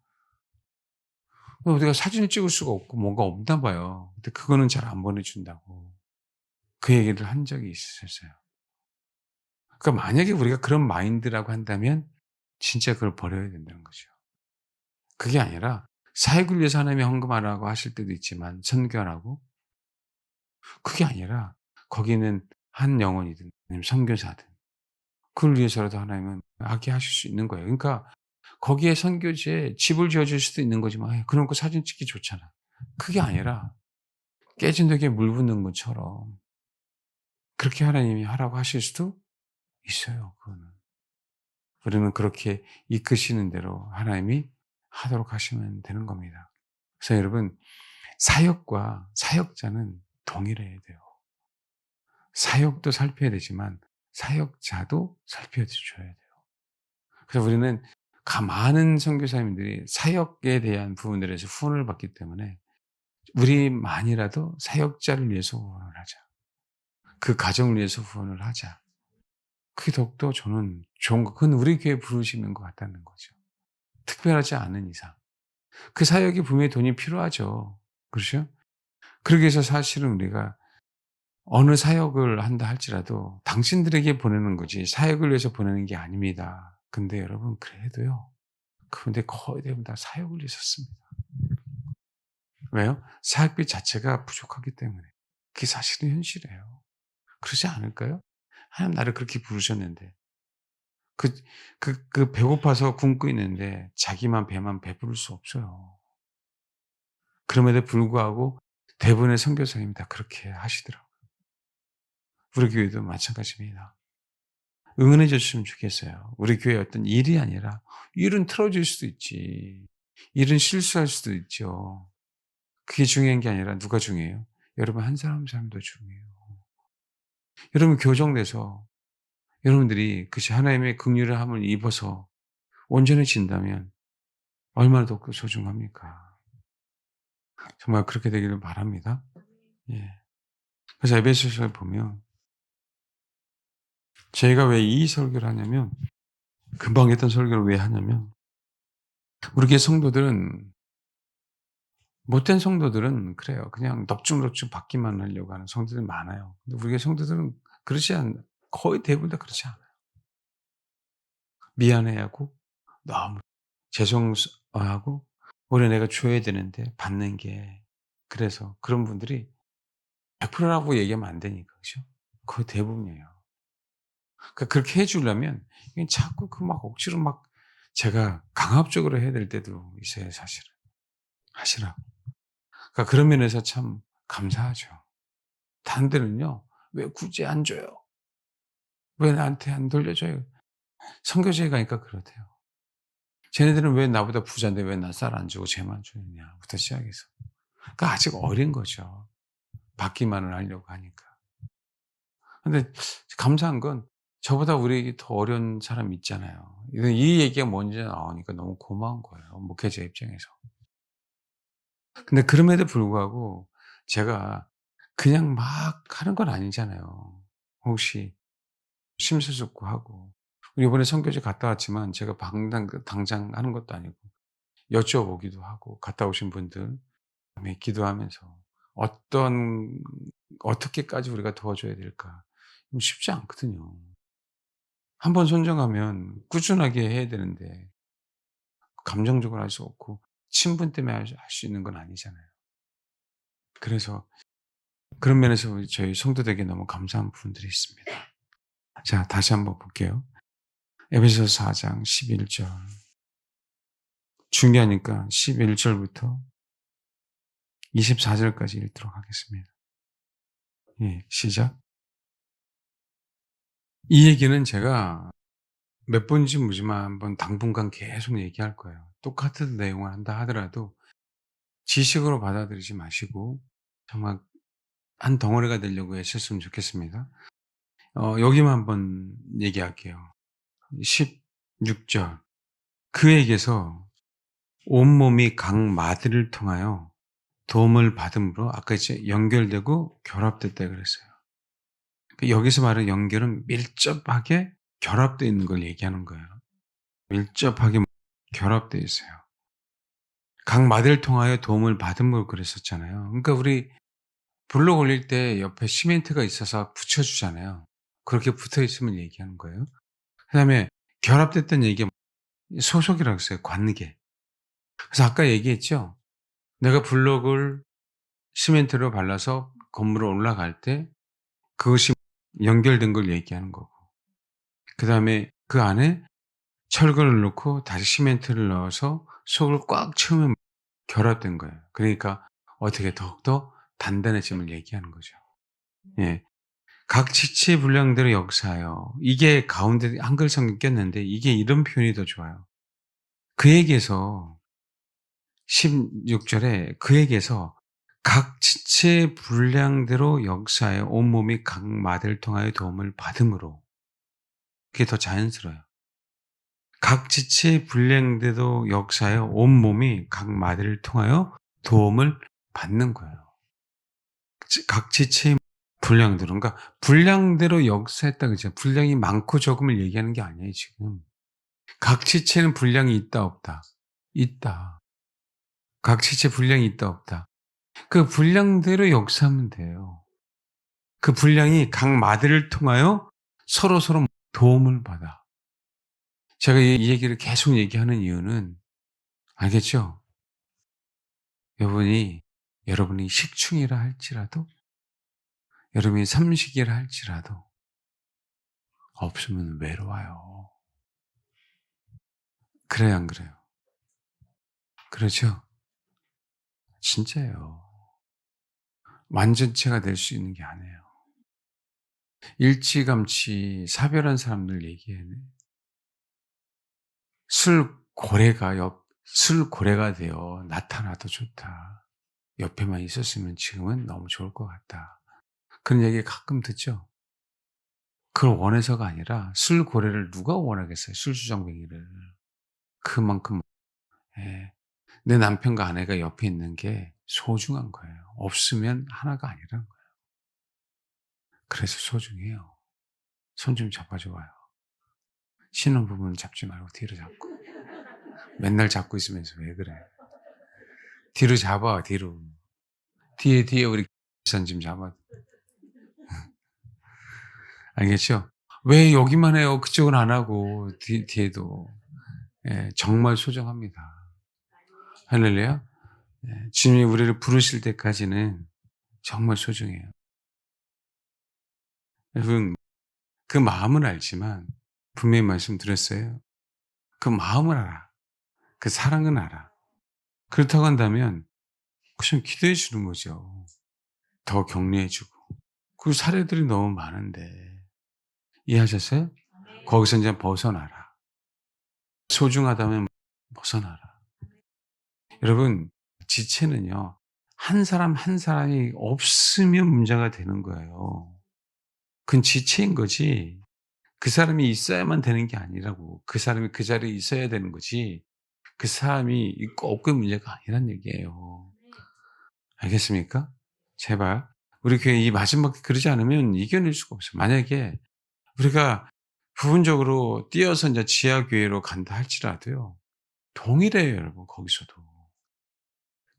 우리가 사진을 찍을 수가 없고 뭔가 없나 봐요. 근데 그거는 잘 안 보내준다고. 그 얘기를 한 적이 있었어요. 그러니까 만약에 우리가 그런 마인드라고 한다면 진짜 그걸 버려야 된다는 거죠. 그게 아니라 사역을 위해서 하나님이 헌금하라고 하실 때도 있지만 선교하라고 그게 아니라 거기는 한 영혼이든 아니면 선교사든 그걸 위해서라도 하나님은 하게 하실 수 있는 거예요. 그러니까 거기에 선교지에 집을 지어 줄 수도 있는 거지만 그런 거 사진 찍기 좋잖아. 그게 아니라 깨진 덕에 물 붓는 것처럼 그렇게 하나님이 하라고 하실 수도 있어요, 그거는. 우리는 그렇게 이끄시는 대로 하나님이 하도록 하시면 되는 겁니다. 그래서 여러분, 사역과 사역자는 동일해야 돼요. 사역도 살펴야 되지만 사역자도 살펴 줘야 돼요. 그래서 우리는 많은 선교사님들이 사역에 대한 부분들에서 후원을 받기 때문에 우리만이라도 사역자를 위해서 후원을 하자. 그 가정을 위해서 후원을 하자. 그게 더욱더 저는 좋은 거 그건 우리 교회에 부르심인 것 같다는 거죠. 특별하지 않은 이상. 그 사역이 분명히 돈이 필요하죠. 그렇죠? 그러기 위해서 사실은 우리가 어느 사역을 한다 할지라도 당신들에게 보내는 거지 사역을 위해서 보내는 게 아닙니다. 근데 여러분 그래도요. 그런데 거의 대부분 다 사역을 위해서 씁니다. 왜요? 사역비 자체가 부족하기 때문에. 그게 사실은 현실이에요. 그러지 않을까요? 하나님 나를 그렇게 부르셨는데 그 배고파서 굶고 있는데 자기만 배만 배부를 수 없어요. 그럼에도 불구하고 대부분의 선교사님이 다 그렇게 하시더라고요. 우리 교회도 마찬가지입니다. 응원해 줬으면 좋겠어요. 우리 교회 어떤 일이 아니라 일은 틀어질 수도 있지. 일은 실수할 수도 있죠. 그게 중요한 게 아니라 누가 중요해요? 여러분 한 사람 한 사람도 중요해요. 여러분 교정 내서 여러분들이 그것이 하나님의 긍휼의 함을 입어서 온전해진다면 얼마나 더 소중합니까? 정말 그렇게 되기를 바랍니다. 예. 그래서 에베소서에 보면 제가 왜 이 설교를 하냐면 금방 했던 설교를 왜 하냐면 우리 교회 성도들은 못된 성도들은 그래요. 그냥 넙죽넙죽 받기만 하려고 하는 성도들이 많아요. 근데 우리 교회 성도들은 그렇지 않 거의 대부분 다 그렇지 않아요. 미안해하고 너무 죄송하고 원래 내가 줘야 되는데 받는 게 그래서 그런 분들이 100%라고 얘기하면 안 되니까 그죠? 거의 대부분이에요. 그러니까 그렇게 해 주려면 이게 자꾸 그 막 억지로 막 제가 강압적으로 해야 될 때도 있어요 사실은. 하시라고. 그러니까 그런 면에서 참 감사하죠. 다른 데는요. "왜 굳이 안 줘요? 왜 나한테 안 돌려줘요?" 선교지에 가니까 그렇대요. "쟤네들은 왜 나보다 부잔데 왜 나 쌀 안 주고 쟤만 주느냐."부터 시작해서. 그러니까 아직 어린 거죠. 받기만을 하려고 하니까. 근데 감사한 건 저보다 우리 더 어려운 사람이 있잖아요. 이 얘기가 먼저 나오니까 너무 고마운 거예요, 목회자 입장에서. 근데 그럼에도 불구하고 제가 그냥 막 하는 건 아니잖아요. 혹시 심수습고하고 우리 이번에 선교지 갔다 왔지만 제가 당장 하는 것도 아니고 여쭤보기도 하고 갔다 오신 분들 그다음에 기도하면서 어떤 '어떻게까지 우리가 도와줘야 될까?' 쉽지 않거든요. 한 번 선정하면 꾸준하게 해야 되는데 감정적으로 할 수 없고 친분 때문에 할 수 있는 건 아니잖아요. 그래서 그런 면에서 우리 저희 성도들에게 너무 감사한 부분들이 있습니다. 자 다시 한번 볼게요. 에베소서 4장 11 절. 중요하니까 11 절부터 24 절까지 읽도록 하겠습니다. 예 시작. 이 얘기는 제가 몇 번인지 모르지만 한번 당분간 계속 얘기할 거예요. 똑같은 내용을 한다 하더라도 지식으로 받아들이지 마시고 정말 한 덩어리가 되려고 애썼으면 좋겠습니다. 여기만 한번 얘기할게요. 16 절. 그에게서 온몸이 각 마디를 통하여 도움을 받음으로 아까 이제 연결되고 결합됐다 그랬어요. 여기서 말하는 연결은 밀접하게 결합되어 있는 걸 얘기하는 거예요. 밀접하게 결합되어 있어요. 각 마디를 통하여 도움을 받음으로 그랬었잖아요. 그러니까 우리 블록 올릴 때 옆에 시멘트가 있어서 붙여 주잖아요. 그렇게 붙어 있음을 얘기하는 거예요. 그다음에 결합됐다는 얘기가 소속이라고 했어요, 관계. 그래서 아까 얘기했죠. 내가 블록을 시멘트로 발라서 건물에 올라갈 때 그것이 연결된 걸 얘기하는 거고 그다음에 그 안에 철근을 넣고 다시 시멘트를 넣어서 속을 꽉 채우면 결합된 거예요. 그러니까 어떻게 더욱더 단단해짐을 얘기하는 거죠. 예. 각 지체의 분량대로 역사하여 이게 가운데 한글성이 꼈는데 이게 이런 표현이 더 좋아요. 그에게서 16 절에 그에게서 각 지체의 분량대로 역사하여 온몸이 각 마디를 통하여 도움을 받음으로 그게 더 자연스러워요. 각 지체의 분량대로 역사하여 온몸이 각 마디를 통하여 도움을 받는 거예요. 각 지체의 분량대로 그러니까 분량대로 역사했다 그죠. 분량이 많고 적음을 얘기하는 게 아니에요 지금. 각 지체는 분량이 있다 없다. 있다. 각 지체 분량이 있다 없다. 그 분량대로 역사하면 돼요. 그 분량이 각 마디를 통하여 서로서로 도움을 받아. 제가 이 얘기를 계속 얘기하는 이유는 알겠죠? 여러분이 식충이라 할지라도 여러분이 삼식이라 할지라도 없으면 외로워요. 그래요 안 그래요? 그렇죠? 진짜예요. 완전체가 될 수 있는 게 아니에요. 일찌감치 사별한 사람들 얘기에는 술고래가 되어 나타나도 좋다. 옆에만 있었으면 지금은 너무 좋을 것 같다. 그런 얘기 가끔 듣죠. 그걸 원해서가 아니라 술고래를 누가 원하겠어요, 술주정뱅이를. 그만큼 예. 내 남편과 아내가 옆에 있는 게 소중한 거예요. 없으면 하나가 아니라는 거예요. 그래서 소중해요. 손 좀 잡아줘 봐요. 신혼부부는 잡지 말고 뒤로 잡고. 맨날 잡고 있으면서 왜 그래. 뒤로 잡아, 뒤로. 뒤에 우리 기사님 좀 잡아. 알겠죠? 왜 여기만 해요? 그쪽은 안 하고 뒤에도. 예, 정말 소중합니다. 할렐루야. 예, 주님이 우리를 부르실 때까지는 정말 소중해요. 여러분 그 마음은 알지만 분명히 말씀드렸어요. 그 마음을 알아. 그 사랑은 알아. 그렇다고 한다면 그냥 기도해 주는 거죠. 더 격려해 주고. 그 사례들이 너무 많은데 이해하셨어요? 거기서 인제 벗어나라. 소중하다면 벗어나라. 여러분 지체는요. 한 사람 한 사람이 없으면 문제가 되는 거예요. 그건 지체인 거지 그 사람이 있어야만 되는 게 아니라고. 그 사람이 그 자리에 있어야 되는 거지 그 사람이 있고 없고의 문제가 아니란 얘기예요. 알겠습니까? 제발 우리 교회 이 마지막에 그러지 않으면 이겨낼 수가 없어요. 만약에 우리가 부분적으로 뛰어서 인제 지하 교회로 간다 할지라도요. 동일해요, 여러분 거기서도.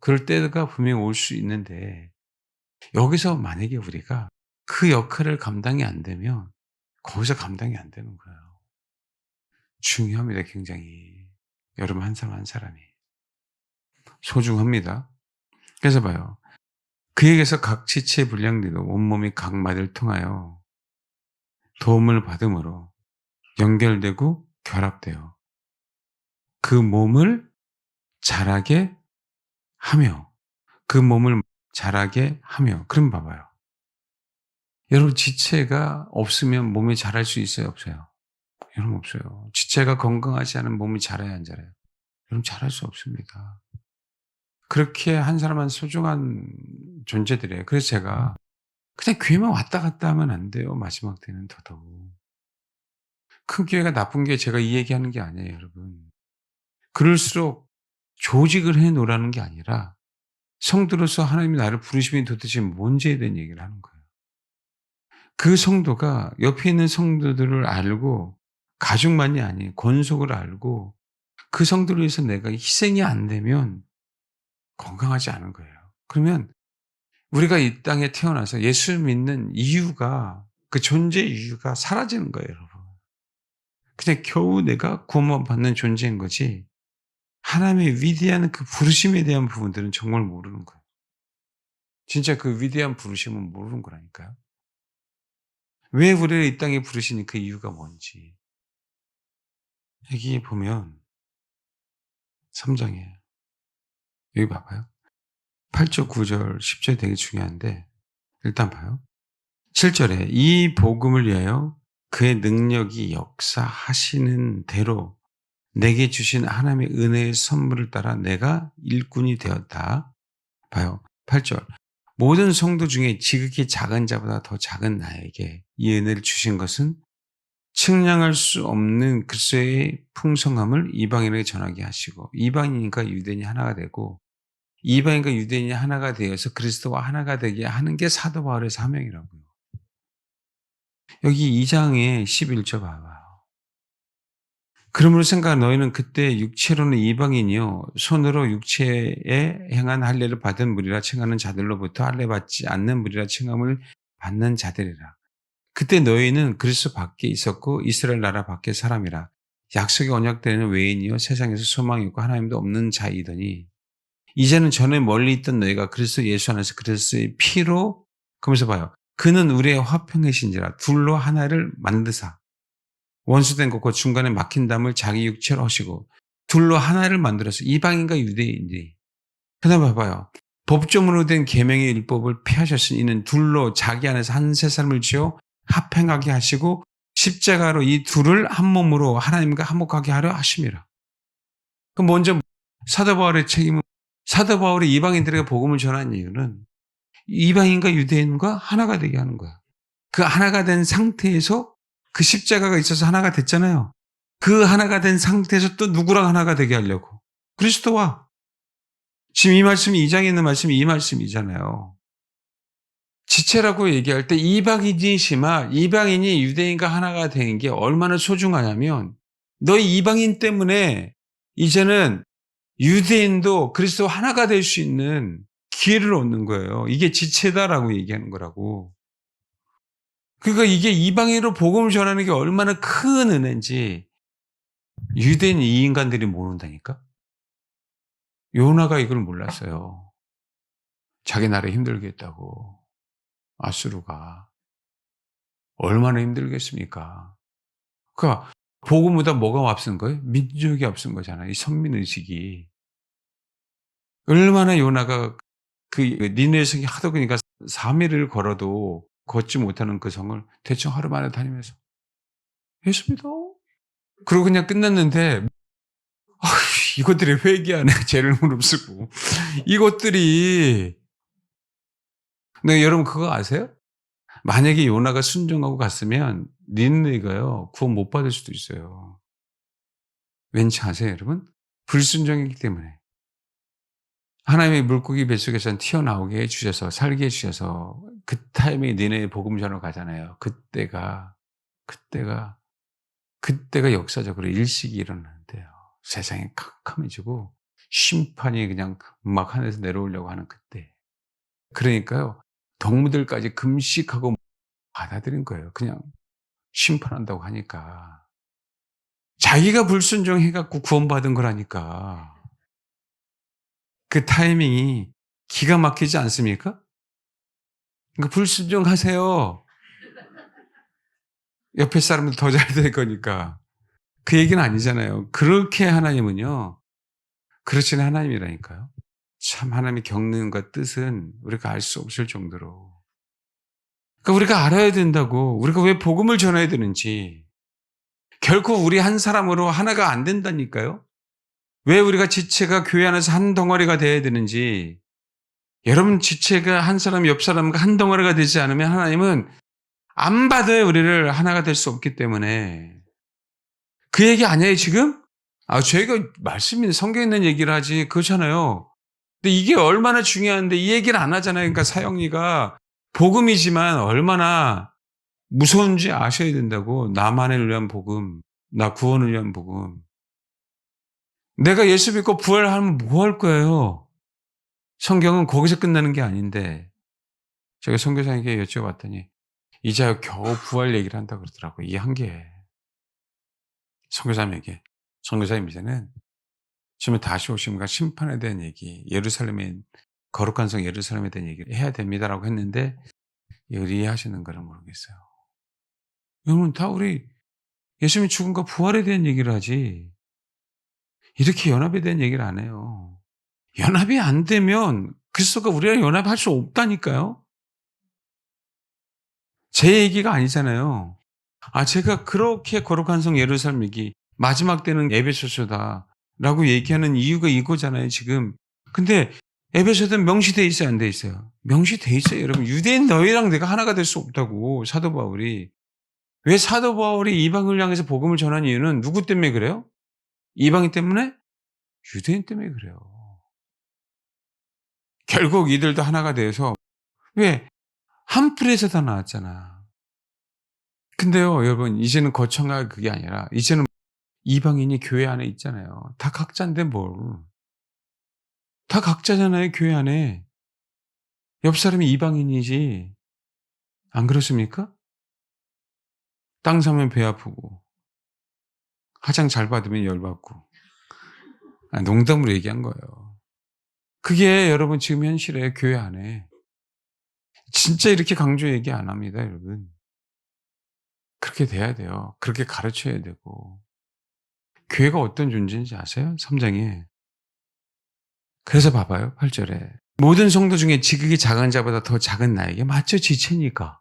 그럴 때가 분명히 올 수 있는데 여기서 만약에 우리가 그 역할을 감당이 안 되면 거기서 감당이 안 되는 거예요. 중요합니다, 굉장히. 여러분 한 사람 한 사람이. 소중합니다. 그래서 봐요. 그에게서 각 지체의 분량대로 온몸이 각 마디를 통하여 도움을 받음으로 연결되고 결합되어 그 몸을 자라게 하며 그 몸을 자라게 하며 그럼 봐봐요. 여러분 지체가 없으면 몸이 자랄 수 있어요, 없어요? 여러분 없어요. 지체가 건강하지 않은 몸이 자라야 안 자라요? 여러분 자랄 수 없습니다. 그렇게 한 사람 한 소중한 존재들이에요. 그래서 제가 그냥 교회만 왔다 갔다 하면 안 돼요, 마지막 때는 더더욱. 큰 교회가 나쁜 게 제가 이 얘기하는 게 아니에요, 여러분. 그럴수록 조직을 해 놓으라는 게 아니라 성도로서 하나님이 나를 부르심이 도대체 뭔지에 대한 얘기를 하는 거예요. 그 성도가 옆에 있는 성도들을 알고 가족만이 아닌 권속을 알고 그 성도를 위해서 내가 희생이 안 되면 건강하지 않은 거예요. 그러면 우리가 이 땅에 태어나서 예수 믿는 이유가 그 존재 이유가 사라지는 거예요, 여러분. 그냥 겨우 내가 구원만 받는 존재인 거지 하나님의 위대한 그 부르심에 대한 부분들은 정말 모르는 거예요. 진짜 그 위대한 부르심은 모르는 거라니까요. 왜 우리를 이 땅에 부르시는 그 이유가 뭔지. 여기 보면 3 장이에요. 여기 봐봐요. 8 절, 9 절, 10 절이 되게 중요한데 일단 봐요. 7 절에 이 복음을 위하여 그의 능력이 역사하시는 대로 내게 주신 하나님의 은혜의 선물을 따라 내가 일꾼이 되었다. 봐요. 8 절. 모든 성도 중에 지극히 작은 자보다 더 작은 나에게 이 은혜를 주신 것은 측량할 수 없는 그리스도의 풍성함을 이방인에게 전하게 하시고 이방인과 유대인이 하나가 되고 이방인과 유대인이 하나가 되어서 그리스도와 하나가 되게 하는 게 사도 바울의 사명이라고요. 여기 2장의 11절 봐봐요. 그러므로 생각 너희는 그때 육체로는 이방인이요 손으로 육체에 행한 할례를 받은 무리라 칭하는 자들로부터 할례 받지 않는 무리라 칭함을 받는 자들이라. 그때 너희는 그리스도 밖에 있었고 이스라엘 나라 밖의 사람이라. 약속의 언약되는 외인이요 세상에서 소망이 없고 하나님도 없는 자이더니 이제는 전에 멀리 있던 너희가 그리스도 예수 안에서 그리스도의 피로 그러면서 봐요. 그는 우리의 화평이신지라 둘로 하나를 만드사 원수된 것과 중간에 막힌 담을 자기 육체로 하시고 둘로 하나를 만들어서 이방인과 유대인들이 그다음에 봐봐요. 법조문으로 된 계명의 율법을 폐하셨으니 이는 둘로 자기 안에서 한 세 사람을 지어 합행하게 하시고 십자가로 이 둘을 한 몸으로 하나님과 화목하게 하려 하심이라. 그럼 먼저 사도 바울의 책임은 사도 바울이 이방인들에게 복음을 전한 이유는 이방인과 유대인과 하나가 되게 하는 거야. 그 하나가 된 상태에서 그 십자가가 있어서 하나가 됐잖아요. 그 하나가 된 상태에서 또 누구랑 하나가 되게 하려고. 그리스도와. 지금 이 말씀이 2장에 있는 말씀이 이 말씀이잖아요. 지체라고 얘기할 때 이방인이시마 이방인이 유대인과 하나가 되는 게 얼마나 소중하냐면 너희 이방인 때문에 이제는 유대인도 그리스도 하나가 될 수 있는 기회를 얻는 거예요. 이게 지체다라고 얘기하는 거라고. 그러니까 이게 이방인으로 복음을 전하는 게 얼마나 큰 은혜인지 유대인 이 인간들이 모른다니까. 요나가 이걸 몰랐어요. 자기 나라 힘들게 했다고. 아수르가. 얼마나 힘들겠습니까? 그러니까 복음보다 뭐가 앞선 거예요? 민족이 앞선 거잖아요. 이 선민의식이. 얼마나 요나가 그 니느웨 성이 하도 그러니까 3일을 걸어도 걷지 못하는 그 성을 대충 하루 만에 다니면서 예수 믿어. 그러고 그냥 끝났는데 이것들이 회개하네. 죄를 무릅쓰고. 이것들이 네, 여러분 그거 아세요? 만약에 요나가 순종하고 갔으면 니느웨가요 구원 못 받을 수도 있어요. 왠지 아세요, 여러분? 불순종이기 때문에. 하나님의 물고기 뱃속에서 튀어나오게 해 주셔서 살게 해 주셔서 그 타이밍에 니네의 복음 전하러 가잖아요. 그때가 역사적으로 일식이 일어나는데요. 세상이 캄캄해지고 심판이 그냥 막 하늘에서 내려오려고 하는 그때. 그러니까요. 동무들까지 금식하고 받아들인 거예요. 그냥 심판한다고 하니까. 자기가 불순종해 갖고 구원받은 거라니까. 그 타이밍이 기가 막히지 않습니까? 그러니까 불순종하세요. 옆에 사람들 더 잘 될 거니까. 그 얘기는 아니잖아요. 그렇게 하나님은요. 그렇진 하나님이라니까요. 참 하나님이 겪는과 뜻은 우리가 알 수 없을 정도로. 그러니까 우리가 알아야 된다고. 우리가 왜 복음을 전해야 되는지. 결코 우리 한 사람으로 하나가 안 된다니까요. 왜 우리가 지체가 교회 안에서 한 덩어리가 돼야 되는지. 여러분 지체가 한 사람 옆 사람과 한 덩어리가 되지 않으면 하나님은 안 받아요. 우리를 하나가 될 수 없기 때문에. 그 얘기 아니에요 지금? 저희가 말씀이 성경에 있는 얘기를 하지 그렇잖아요. 근데 이게 얼마나 중요한데 이 얘기를 안 하잖아요. 그러니까 사형리가 복음이지만 얼마나 무서운지 아셔야 된다고. 나만을 위한 복음, 나 구원을 위한 복음. 내가 예수 믿고 부활하면 뭐 할 거예요? 성경은 거기서 끝나는 게 아닌데 제가 선교사님께 여쭤봤더니 이제 겨우 부활 얘기를 한다고 그러더라고요. 이 한계에. 선교사님에게. 선교사님 이제는 지금 다시 오심과 심판에 대한 얘기, 예루살렘의 거룩한 성 예루살렘에 대한 얘기를 해야 됩니다라고 했는데 이걸 이해하시는 거를 모르겠어요. 여러분 다 우리 예수님이 죽음과 부활에 대한 얘기를 하지 이렇게 연합에 대한 얘기를 안 해요. 연합이 안 되면 그리스도가 우리랑 연합할 수 없다니까요. 제 얘기가 아니잖아요. 제가 그렇게 거룩한 성 예루살렘 얘기 마지막 때는 에베소서다라고 얘기하는 이유가 이거잖아요, 지금. 근데 에베소서는 명시돼 있어요, 안 돼 있어요? 명시돼 있어요, 여러분. 유대인 너희랑 내가 하나가 될 수 없다고 사도 바울이. 왜 사도 바울이 이방을 향해서 복음을 전한 이유는 누구 때문에 그래요? 이방인 때문에? 유대인 때문에 그래요. 결국 이들도 하나가 돼서 왜? 한 풀에서 다 나왔잖아. 근데요, 여러분, 이제는 거창하게 그게 아니라 이제는 이방인이 교회 안에 있잖아요. 다 각자인데 뭘. 다 각자잖아요, 교회 안에. 옆 사람이 이방인이지. 안 그렇습니까? 땅 사면 배 아프고, 화장 잘 받으면 열받고. 농담으로 얘기한 거예요. 그게 여러분 지금 현실에 교회 안에. 진짜 이렇게 강조 얘기 안 합니다, 여러분. 그렇게 돼야 돼요. 그렇게 가르쳐야 되고. 교회가 어떤 존재인지 아세요? 3장에. 그래서 봐봐요. 8절에. 모든 성도 중에 지극히 작은 자보다 더 작은 나에게 맞죠? 지체니까.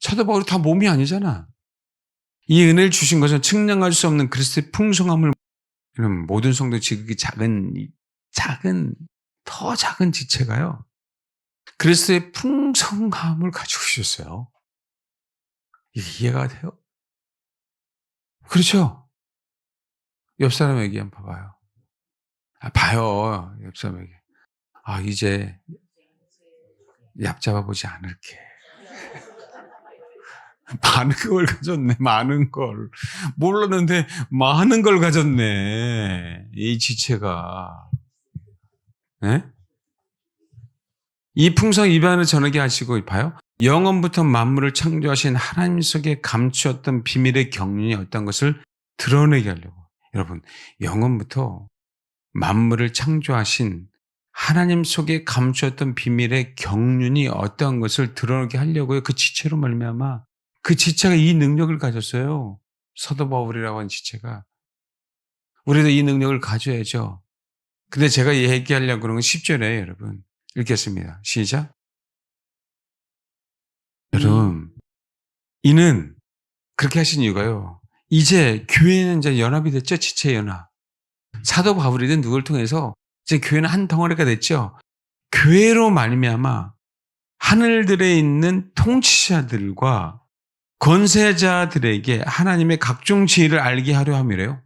사도 바울이 다 몸이 아니잖아. 이 은혜를 주신 것은 측량할 수 없는 그리스도의 풍성함을 이런 모든 성도 지극히 작은 더 작은 지체가요. 그리스도의 풍성함을 가지고 계셨어요. 이게 이해가 돼요? 그렇죠? 옆 사람에게 한번 봐봐요. 봐요. 옆 사람에게. 이제 얕잡아 보지 않을게. 많은 걸 가졌네. 많은 걸. 몰랐는데 많은 걸 가졌네. 이 지체가. 예? 이 풍성 입안을 전하게 하시고 봐요. 영원부터 만물을 창조하신 하나님 속에 감추었던 비밀의 경륜이 어떤 것을 드러내게 하려고. 여러분, 영원부터 만물을 창조하신 하나님 속에 감추었던 비밀의 경륜이 어떠한 것을 드러내게 하려고요. 그 지체로 말미암아 그 지체가 이 능력을 가졌어요. 사도 바울이라고 하는 지체가. 우리도 이 능력을 가져야죠. 근데 제가 얘기하려고 그러는 건 10절에 여러분. 읽겠습니다. 시작. 여러분, 이는 그렇게 하신 이유가요. 이제 교회는 이제 연합이 됐죠. 지체 연합. 사도 바울이든 누구를 통해서 이제 교회는 한 덩어리가 됐죠. 교회로 말미암아 하늘들에 있는 통치자들과 권세자들에게 하나님의 각종 지혜를 알게 하려 함이래요.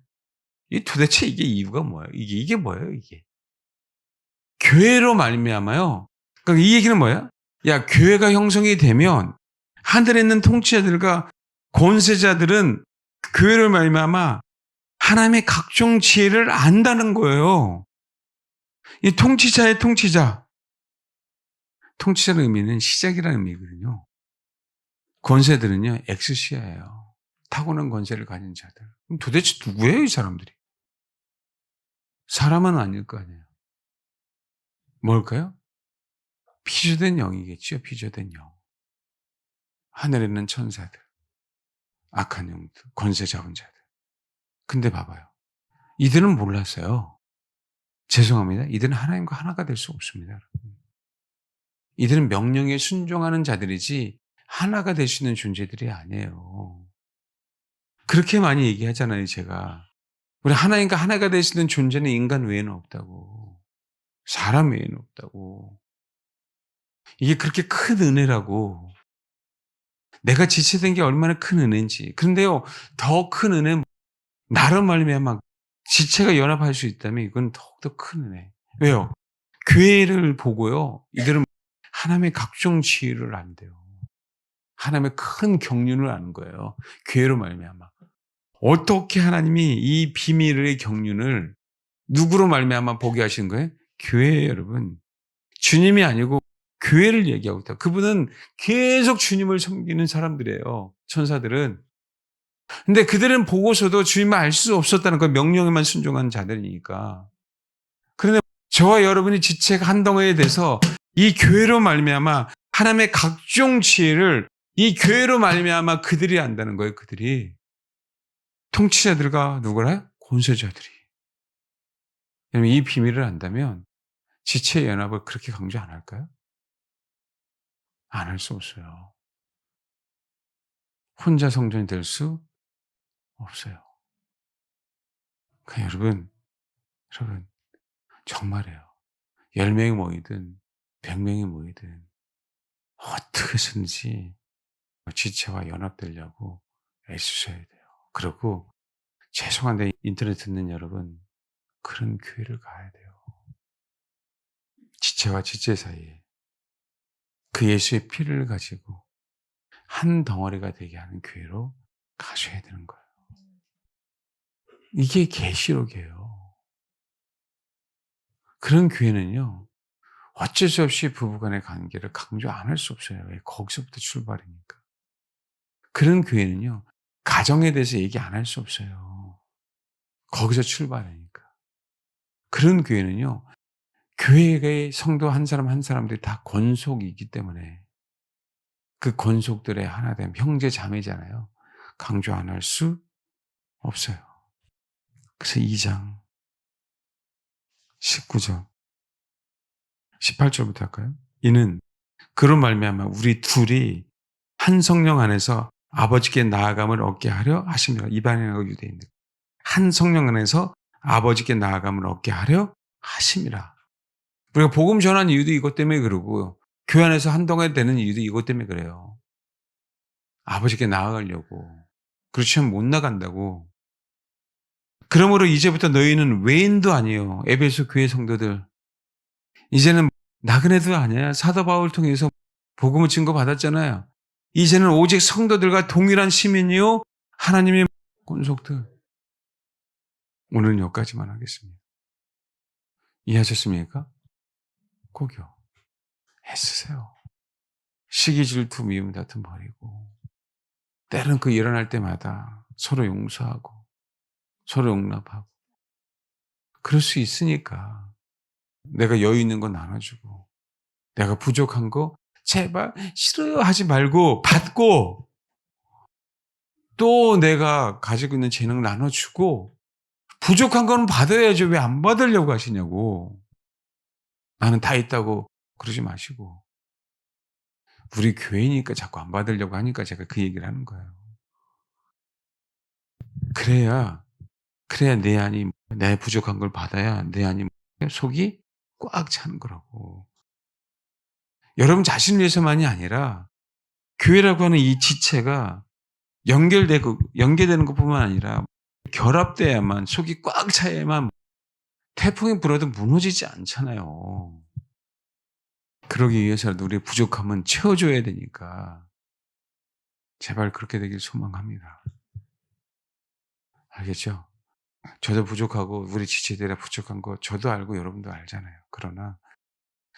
이 도대체 이게 이유가 뭐예요? 이게 뭐예요? 이게 교회로 말미암아요. 그러니까 이 얘기는 뭐야? 야, 교회가 형성이 되면 하늘에 있는 통치자들과 권세자들은 교회를 말미암아 하나님의 각종 지혜를 안다는 거예요. 이 통치자의 통치자. 통치자의 의미는 시작이라는 의미거든요. 권세들은요, 엑스시아예요. 타고난 권세를 가진 자들. 그럼 도대체 누구예요, 이 사람들이? 사람은 아닐 거 아니에요. 뭘까요? 피조된 영이겠죠, 피조된 영. 하늘에 있는 천사들, 악한 영들, 권세 잡은 자들. 근데 봐봐요. 이들은 몰랐어요. 죄송합니다. 이들은 하나님과 하나가 될 수 없습니다. 이들은 명령에 순종하는 자들이지 하나가 될 수 있는 존재들이 아니에요. 그렇게 많이 얘기하잖아요, 제가. 우리 하나님과 하나가 될 수 있는 존재는 인간 외에는 없다고. 사람 외에는 없다고. 이게 그렇게 큰 은혜라고. 내가 지체된 게 얼마나 큰 은혜인지. 그런데요, 더 큰 은혜는 나로 말미암아 지체가 연합할 수 있다면 이건 더욱더 큰 은혜. 왜요? 교회를 보고요. 이들은 하나님의 각종 지혜를 안대요. 하나님의 큰 경륜을 아는 거예요. 교회로 말미암아. 어떻게 하나님이 이 비밀의 경륜을 누구로 말미암아 보게 하신 거예요? 교회예요, 여러분. 주님이 아니고 교회를 얘기하고 있다. 그분은 계속 주님을 섬기는 사람들이에요. 천사들은. 근데 그들은 보고서도 주님을 알 수 없었다는 그 명령에만 순종한 자들이니까. 그런데 저와 여러분이 지체가 한 덩어리에 대해서 이 교회로 말미암아 하나님의 각종 지혜를 이 교회로 말미암아 그들이 안다는 거예요. 그들이 통치자들과 누구라? 권세자들이. 여러분 이 비밀을 안다면 지체 연합을 그렇게 강조 안 할까요? 안 할 수 없어요. 혼자 성전이 될 수 없어요. 그러니까 여러분 정말이에요. 10명이 모이든 100명이 모이든 어떻게 해서든지 지체와 연합되려고 애쓰셔야 돼요. 그리고 죄송한데 인터넷 듣는 여러분 그런 교회를 가야 돼요. 지체와 지체 사이에 그 예수의 피를 가지고 한 덩어리가 되게 하는 교회로 가셔야 되는 거예요. 이게 계시록이에요. 그런 교회는요. 어쩔 수 없이 부부간의 관계를 강조 안 할 수 없어요. 왜? 거기서부터 출발이니까. 그런 교회는요. 가정에 대해서 얘기 안 할 수 없어요. 거기서 출발하니까. 그런 교회는요. 교회의 성도 한 사람 한 사람들이 다 권속이기 때문에 그 권속들의 하나됨, 형제 자매잖아요. 강조 안 할 수 없어요. 그래서 2장 19절 18절부터 할까요? 이는 그런 말미암아 우리 둘이 한 성령 안에서 아버지께 나아감을 얻게 하려 하십니다. 이방인하고 유대인들. 한 성령 안에서 아버지께 나아감을 얻게 하려 하심이라. 우리가 복음 전하는 이유도 이것 때문에 그러고요. 교회 안에서 한동안 되는 이유도 이것 때문에 그래요. 아버지께 나아가려고. 그렇지 않으면 못 나간다고. 그러므로 이제부터 너희는 외인도 아니에요. 에베소 교회 성도들. 이제는 나그네도 아니야. 사도 바울 통해서 복음을 증거받았잖아요. 이제는 오직 성도들과 동일한 시민이요. 하나님의 권속들. 오늘은 여기까지만 하겠습니다. 이해하셨습니까? 꼭요. 애쓰세요. 시기 질투 미움 다툼 버리고 때로는 그 일어날 때마다 서로 용서하고 서로 용납하고 그럴 수 있으니까 내가 여유 있는 거 나눠주고 내가 부족한 거 제발 싫어요 하지 말고 받고 또 내가 가지고 있는 재능 나눠주고 부족한 거는 받아야죠. 왜 안 받으려고 하시냐고. 나는 다 있다고 그러지 마시고 우리 교회니까 자꾸 안 받으려고 하니까 제가 그 얘기를 하는 거예요. 그래야 내 안이 내 부족한 걸 받아야 내 안이 속이 꽉 차는 거라고. 여러분 자신을 위해서만이 아니라 교회라고 하는 이 지체가 연계되는 것뿐만 아니라 결합돼야만 속이 꽉 차야만 태풍이 불어도 무너지지 않잖아요. 그러기 위해서라도 우리의 부족함은 채워줘야 되니까 제발 그렇게 되길 소망합니다. 알겠죠? 저도 부족하고 우리 지체들이 부족한 거 저도 알고 여러분도 알잖아요. 그러나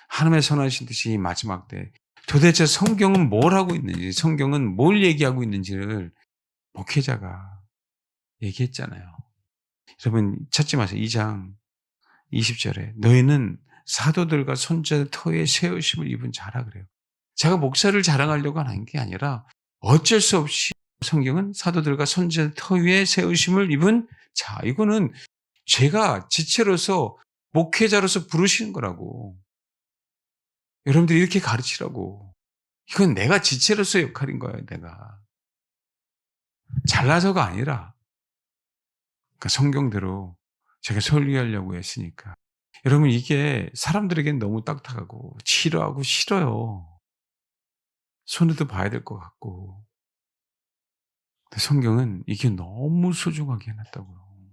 하나님의 선하신 뜻이 이 마지막 때 도대체 성경은 뭘 하고 있는지 성경은 뭘 얘기하고 있는지를 목회자가 얘기했잖아요. 여러분 찾지 마세요. 2장 20절에 너희는 사도들과 선지자의 터에 세우심을 입은 자라 그래요. 제가 목사를 자랑하려고 하는 게 아니라 어쩔 수 없이 성경은 사도들과 선지자의 터 위에 세우심을 입은 자. 이거는 제가 지체로서 목회자로서 부르시는 거라고. 여러분들이 이렇게 가르치라고. 이건 내가 지체로서의 역할인 거예요. 내가. 잘나서가 아니라 그러니까 성경대로 제가 설교하려고 했으니까. 여러분 이게 사람들에겐 너무 딱딱하고 지루하고 싫어요. 손해도 봐야 될 것 같고. 근데 성경은 이게 너무 소중하게 해놨다고요.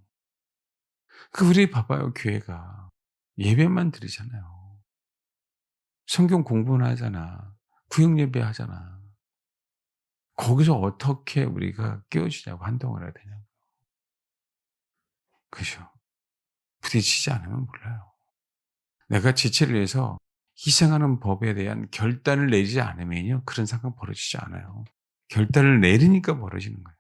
그 우리 봐봐요. 교회가 예배만 드리잖아요. 성경 공부는 하잖아. 구역 예배 하잖아. 거기서 어떻게 우리가 깨어지냐고 한동안 해야 되냐고. 그죠? 부딪히지 않으면 몰라요. 내가 지체를 위해서 희생하는 법에 대한 결단을 내리지 않으면요. 그런 상황 벌어지지 않아요. 결단을 내리니까 벌어지는 거예요.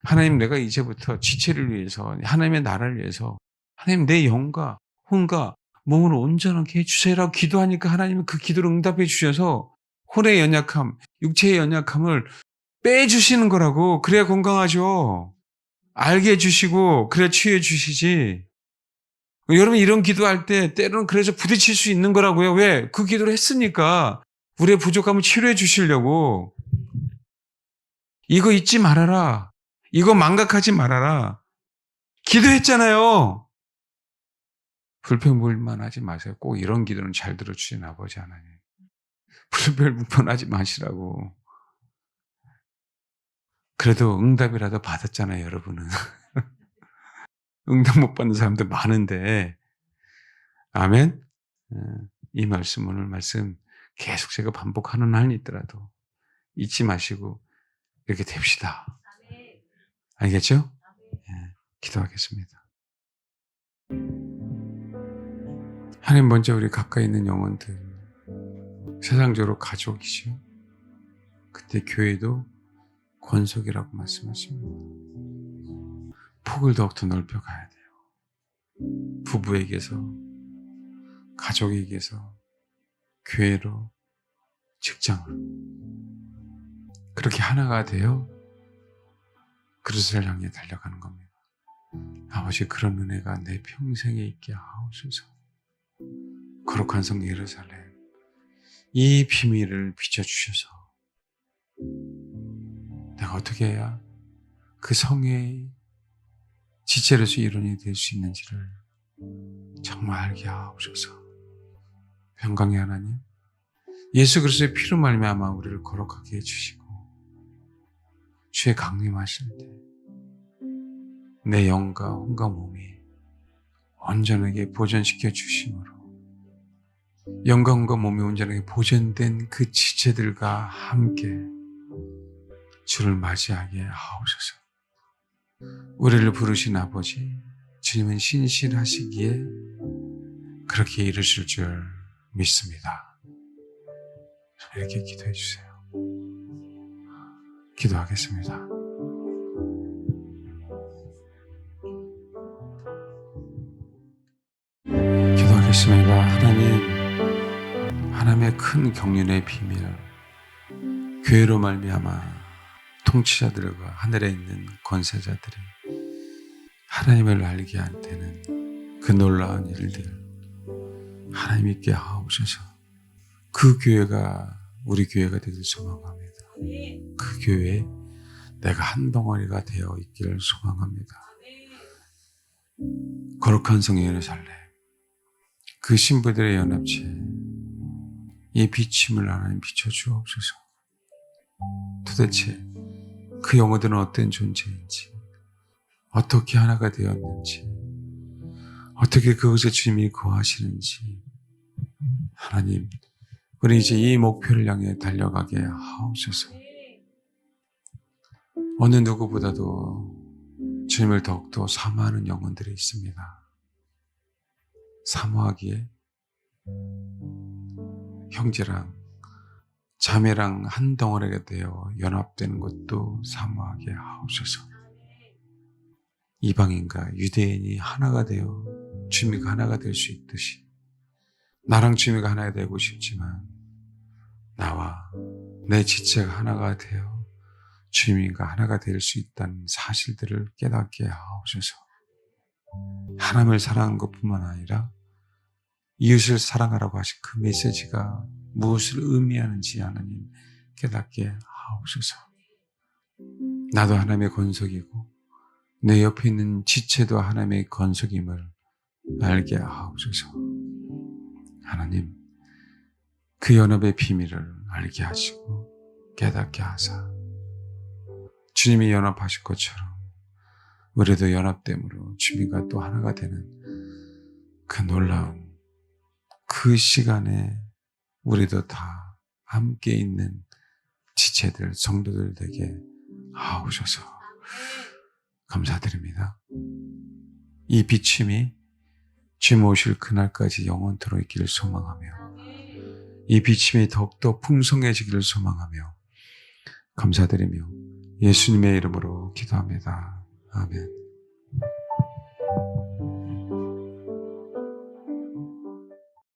하나님 내가 이제부터 지체를 위해서 하나님의 나라를 위해서 하나님 내 영과 혼과 몸을 온전하게 해주세요라고 기도하니까 하나님은 그 기도를 응답해 주셔서 혼의 연약함, 육체의 연약함을 빼주시는 거라고. 그래야 건강하죠. 알게 해주시고 그래야 치유해 주시지. 여러분 이런 기도할 때 때로는 그래서 부딪힐 수 있는 거라고요. 왜? 그 기도를 했으니까 우리의 부족함을 치료해 주시려고. 이거 잊지 말아라. 이거 망각하지 말아라. 기도했잖아요. 불평불만하지 마세요. 꼭 이런 기도는 잘 들어주신 아버지 하나님. 불평불만하지 마시라고. 그래도 응답이라도 받았잖아요, 여러분은. 응답 못 받는 사람들 많은데. 아멘. 이 말씀 오늘 말씀 계속 제가 반복하는 한이 있더라도 잊지 마시고 이렇게 됩시다. 알겠죠? 예, 기도하겠습니다. 하나님 먼저 우리 가까이 있는 영혼들 세상적으로 가족이죠. 그때 교회도 권속이라고 말씀하십니다. 폭을 더욱더 넓혀가야 돼요. 부부에게서 가족에게서 교회로 직장으로 그렇게 하나가 되어 그릇을 향해 달려가는 겁니다. 아버지 그런 은혜가 내 평생에 있게 하옵소서. 거룩한 성 예루살렘 이 비밀을 비춰주셔서 내가 어떻게 해야 그 성의 지체로서 일원이 될 수 있는지를 정말 알게 하옵소서. 평강의 하나님, 예수 그리스도의 피로 말미암아 우리를 거룩하게 해주시고 주의 강림하실 때 내 영과 혼과 몸이 온전하게 보존시켜 주심으로 영과 혼과 몸이 온전하게 보존된 그 지체들과 함께 주를 맞이하게 하옵소서. 우리를 부르신 아버지, 주님은 신실하시기에 그렇게 이루실 줄 믿습니다. 이렇게 기도해 주세요. 기도하겠습니다. 기도하겠습니다. 하나님의 큰 경륜의 비밀, 교회로 말미암아 통치자들과 하늘에 있는 권세자들이 하나님을 알게 할 때는 그 놀라운 일들 하나님 있게 하옵소서. 그 교회가 우리 교회가 되길 소망합니다. 그 교회에 내가 한 덩어리가 되어 있기를 소망합니다. 거룩한 성 예루살렘, 그 신부들의 연합체, 이 비침을 하나님 비춰주옵소서. 도대체 그 영혼들은 어떤 존재인지, 어떻게 하나가 되었는지, 어떻게 그것에 주님이 거하시는지 하나님, 우리 이제 이 목표를 향해 달려가게 하옵소서. 어느 누구보다도 주님을 더욱더 사모하는 영혼들이 있습니다. 사모하기에 형제랑 자매랑 한 덩어리가 되어 연합되는 것도 사모하게 하옵소서. 이방인과 유대인이 하나가 되어 주님과 하나가 될 수 있듯이 나랑 주님과 하나가 되고 싶지만 나와 내 지체가 하나가 되어 주님과 하나가 될 수 있다는 사실들을 깨닫게 하옵소서. 하나님을 사랑하는 것뿐만 아니라 이웃을 사랑하라고 하신 그 메시지가 무엇을 의미하는지 하나님 깨닫게 하옵소서. 나도 하나님의 권속이고 내 옆에 있는 지체도 하나님의 권속임을 알게 하옵소서. 하나님, 그 연합의 비밀을 알게 하시고 깨닫게 하사 주님이 연합하실 것처럼 우리도 연합됨으로 주님과 또 하나가 되는 그 놀라운 그 시간에 우리도 다 함께 있는 지체들, 성도들 되게 하옵소서. 감사드립니다. 이 비침이 주님 오실 그날까지 영원토록 있기를 소망하며 이 비침이 더욱더 풍성해지기를 소망하며 감사드리며 예수님의 이름으로 기도합니다. 아멘.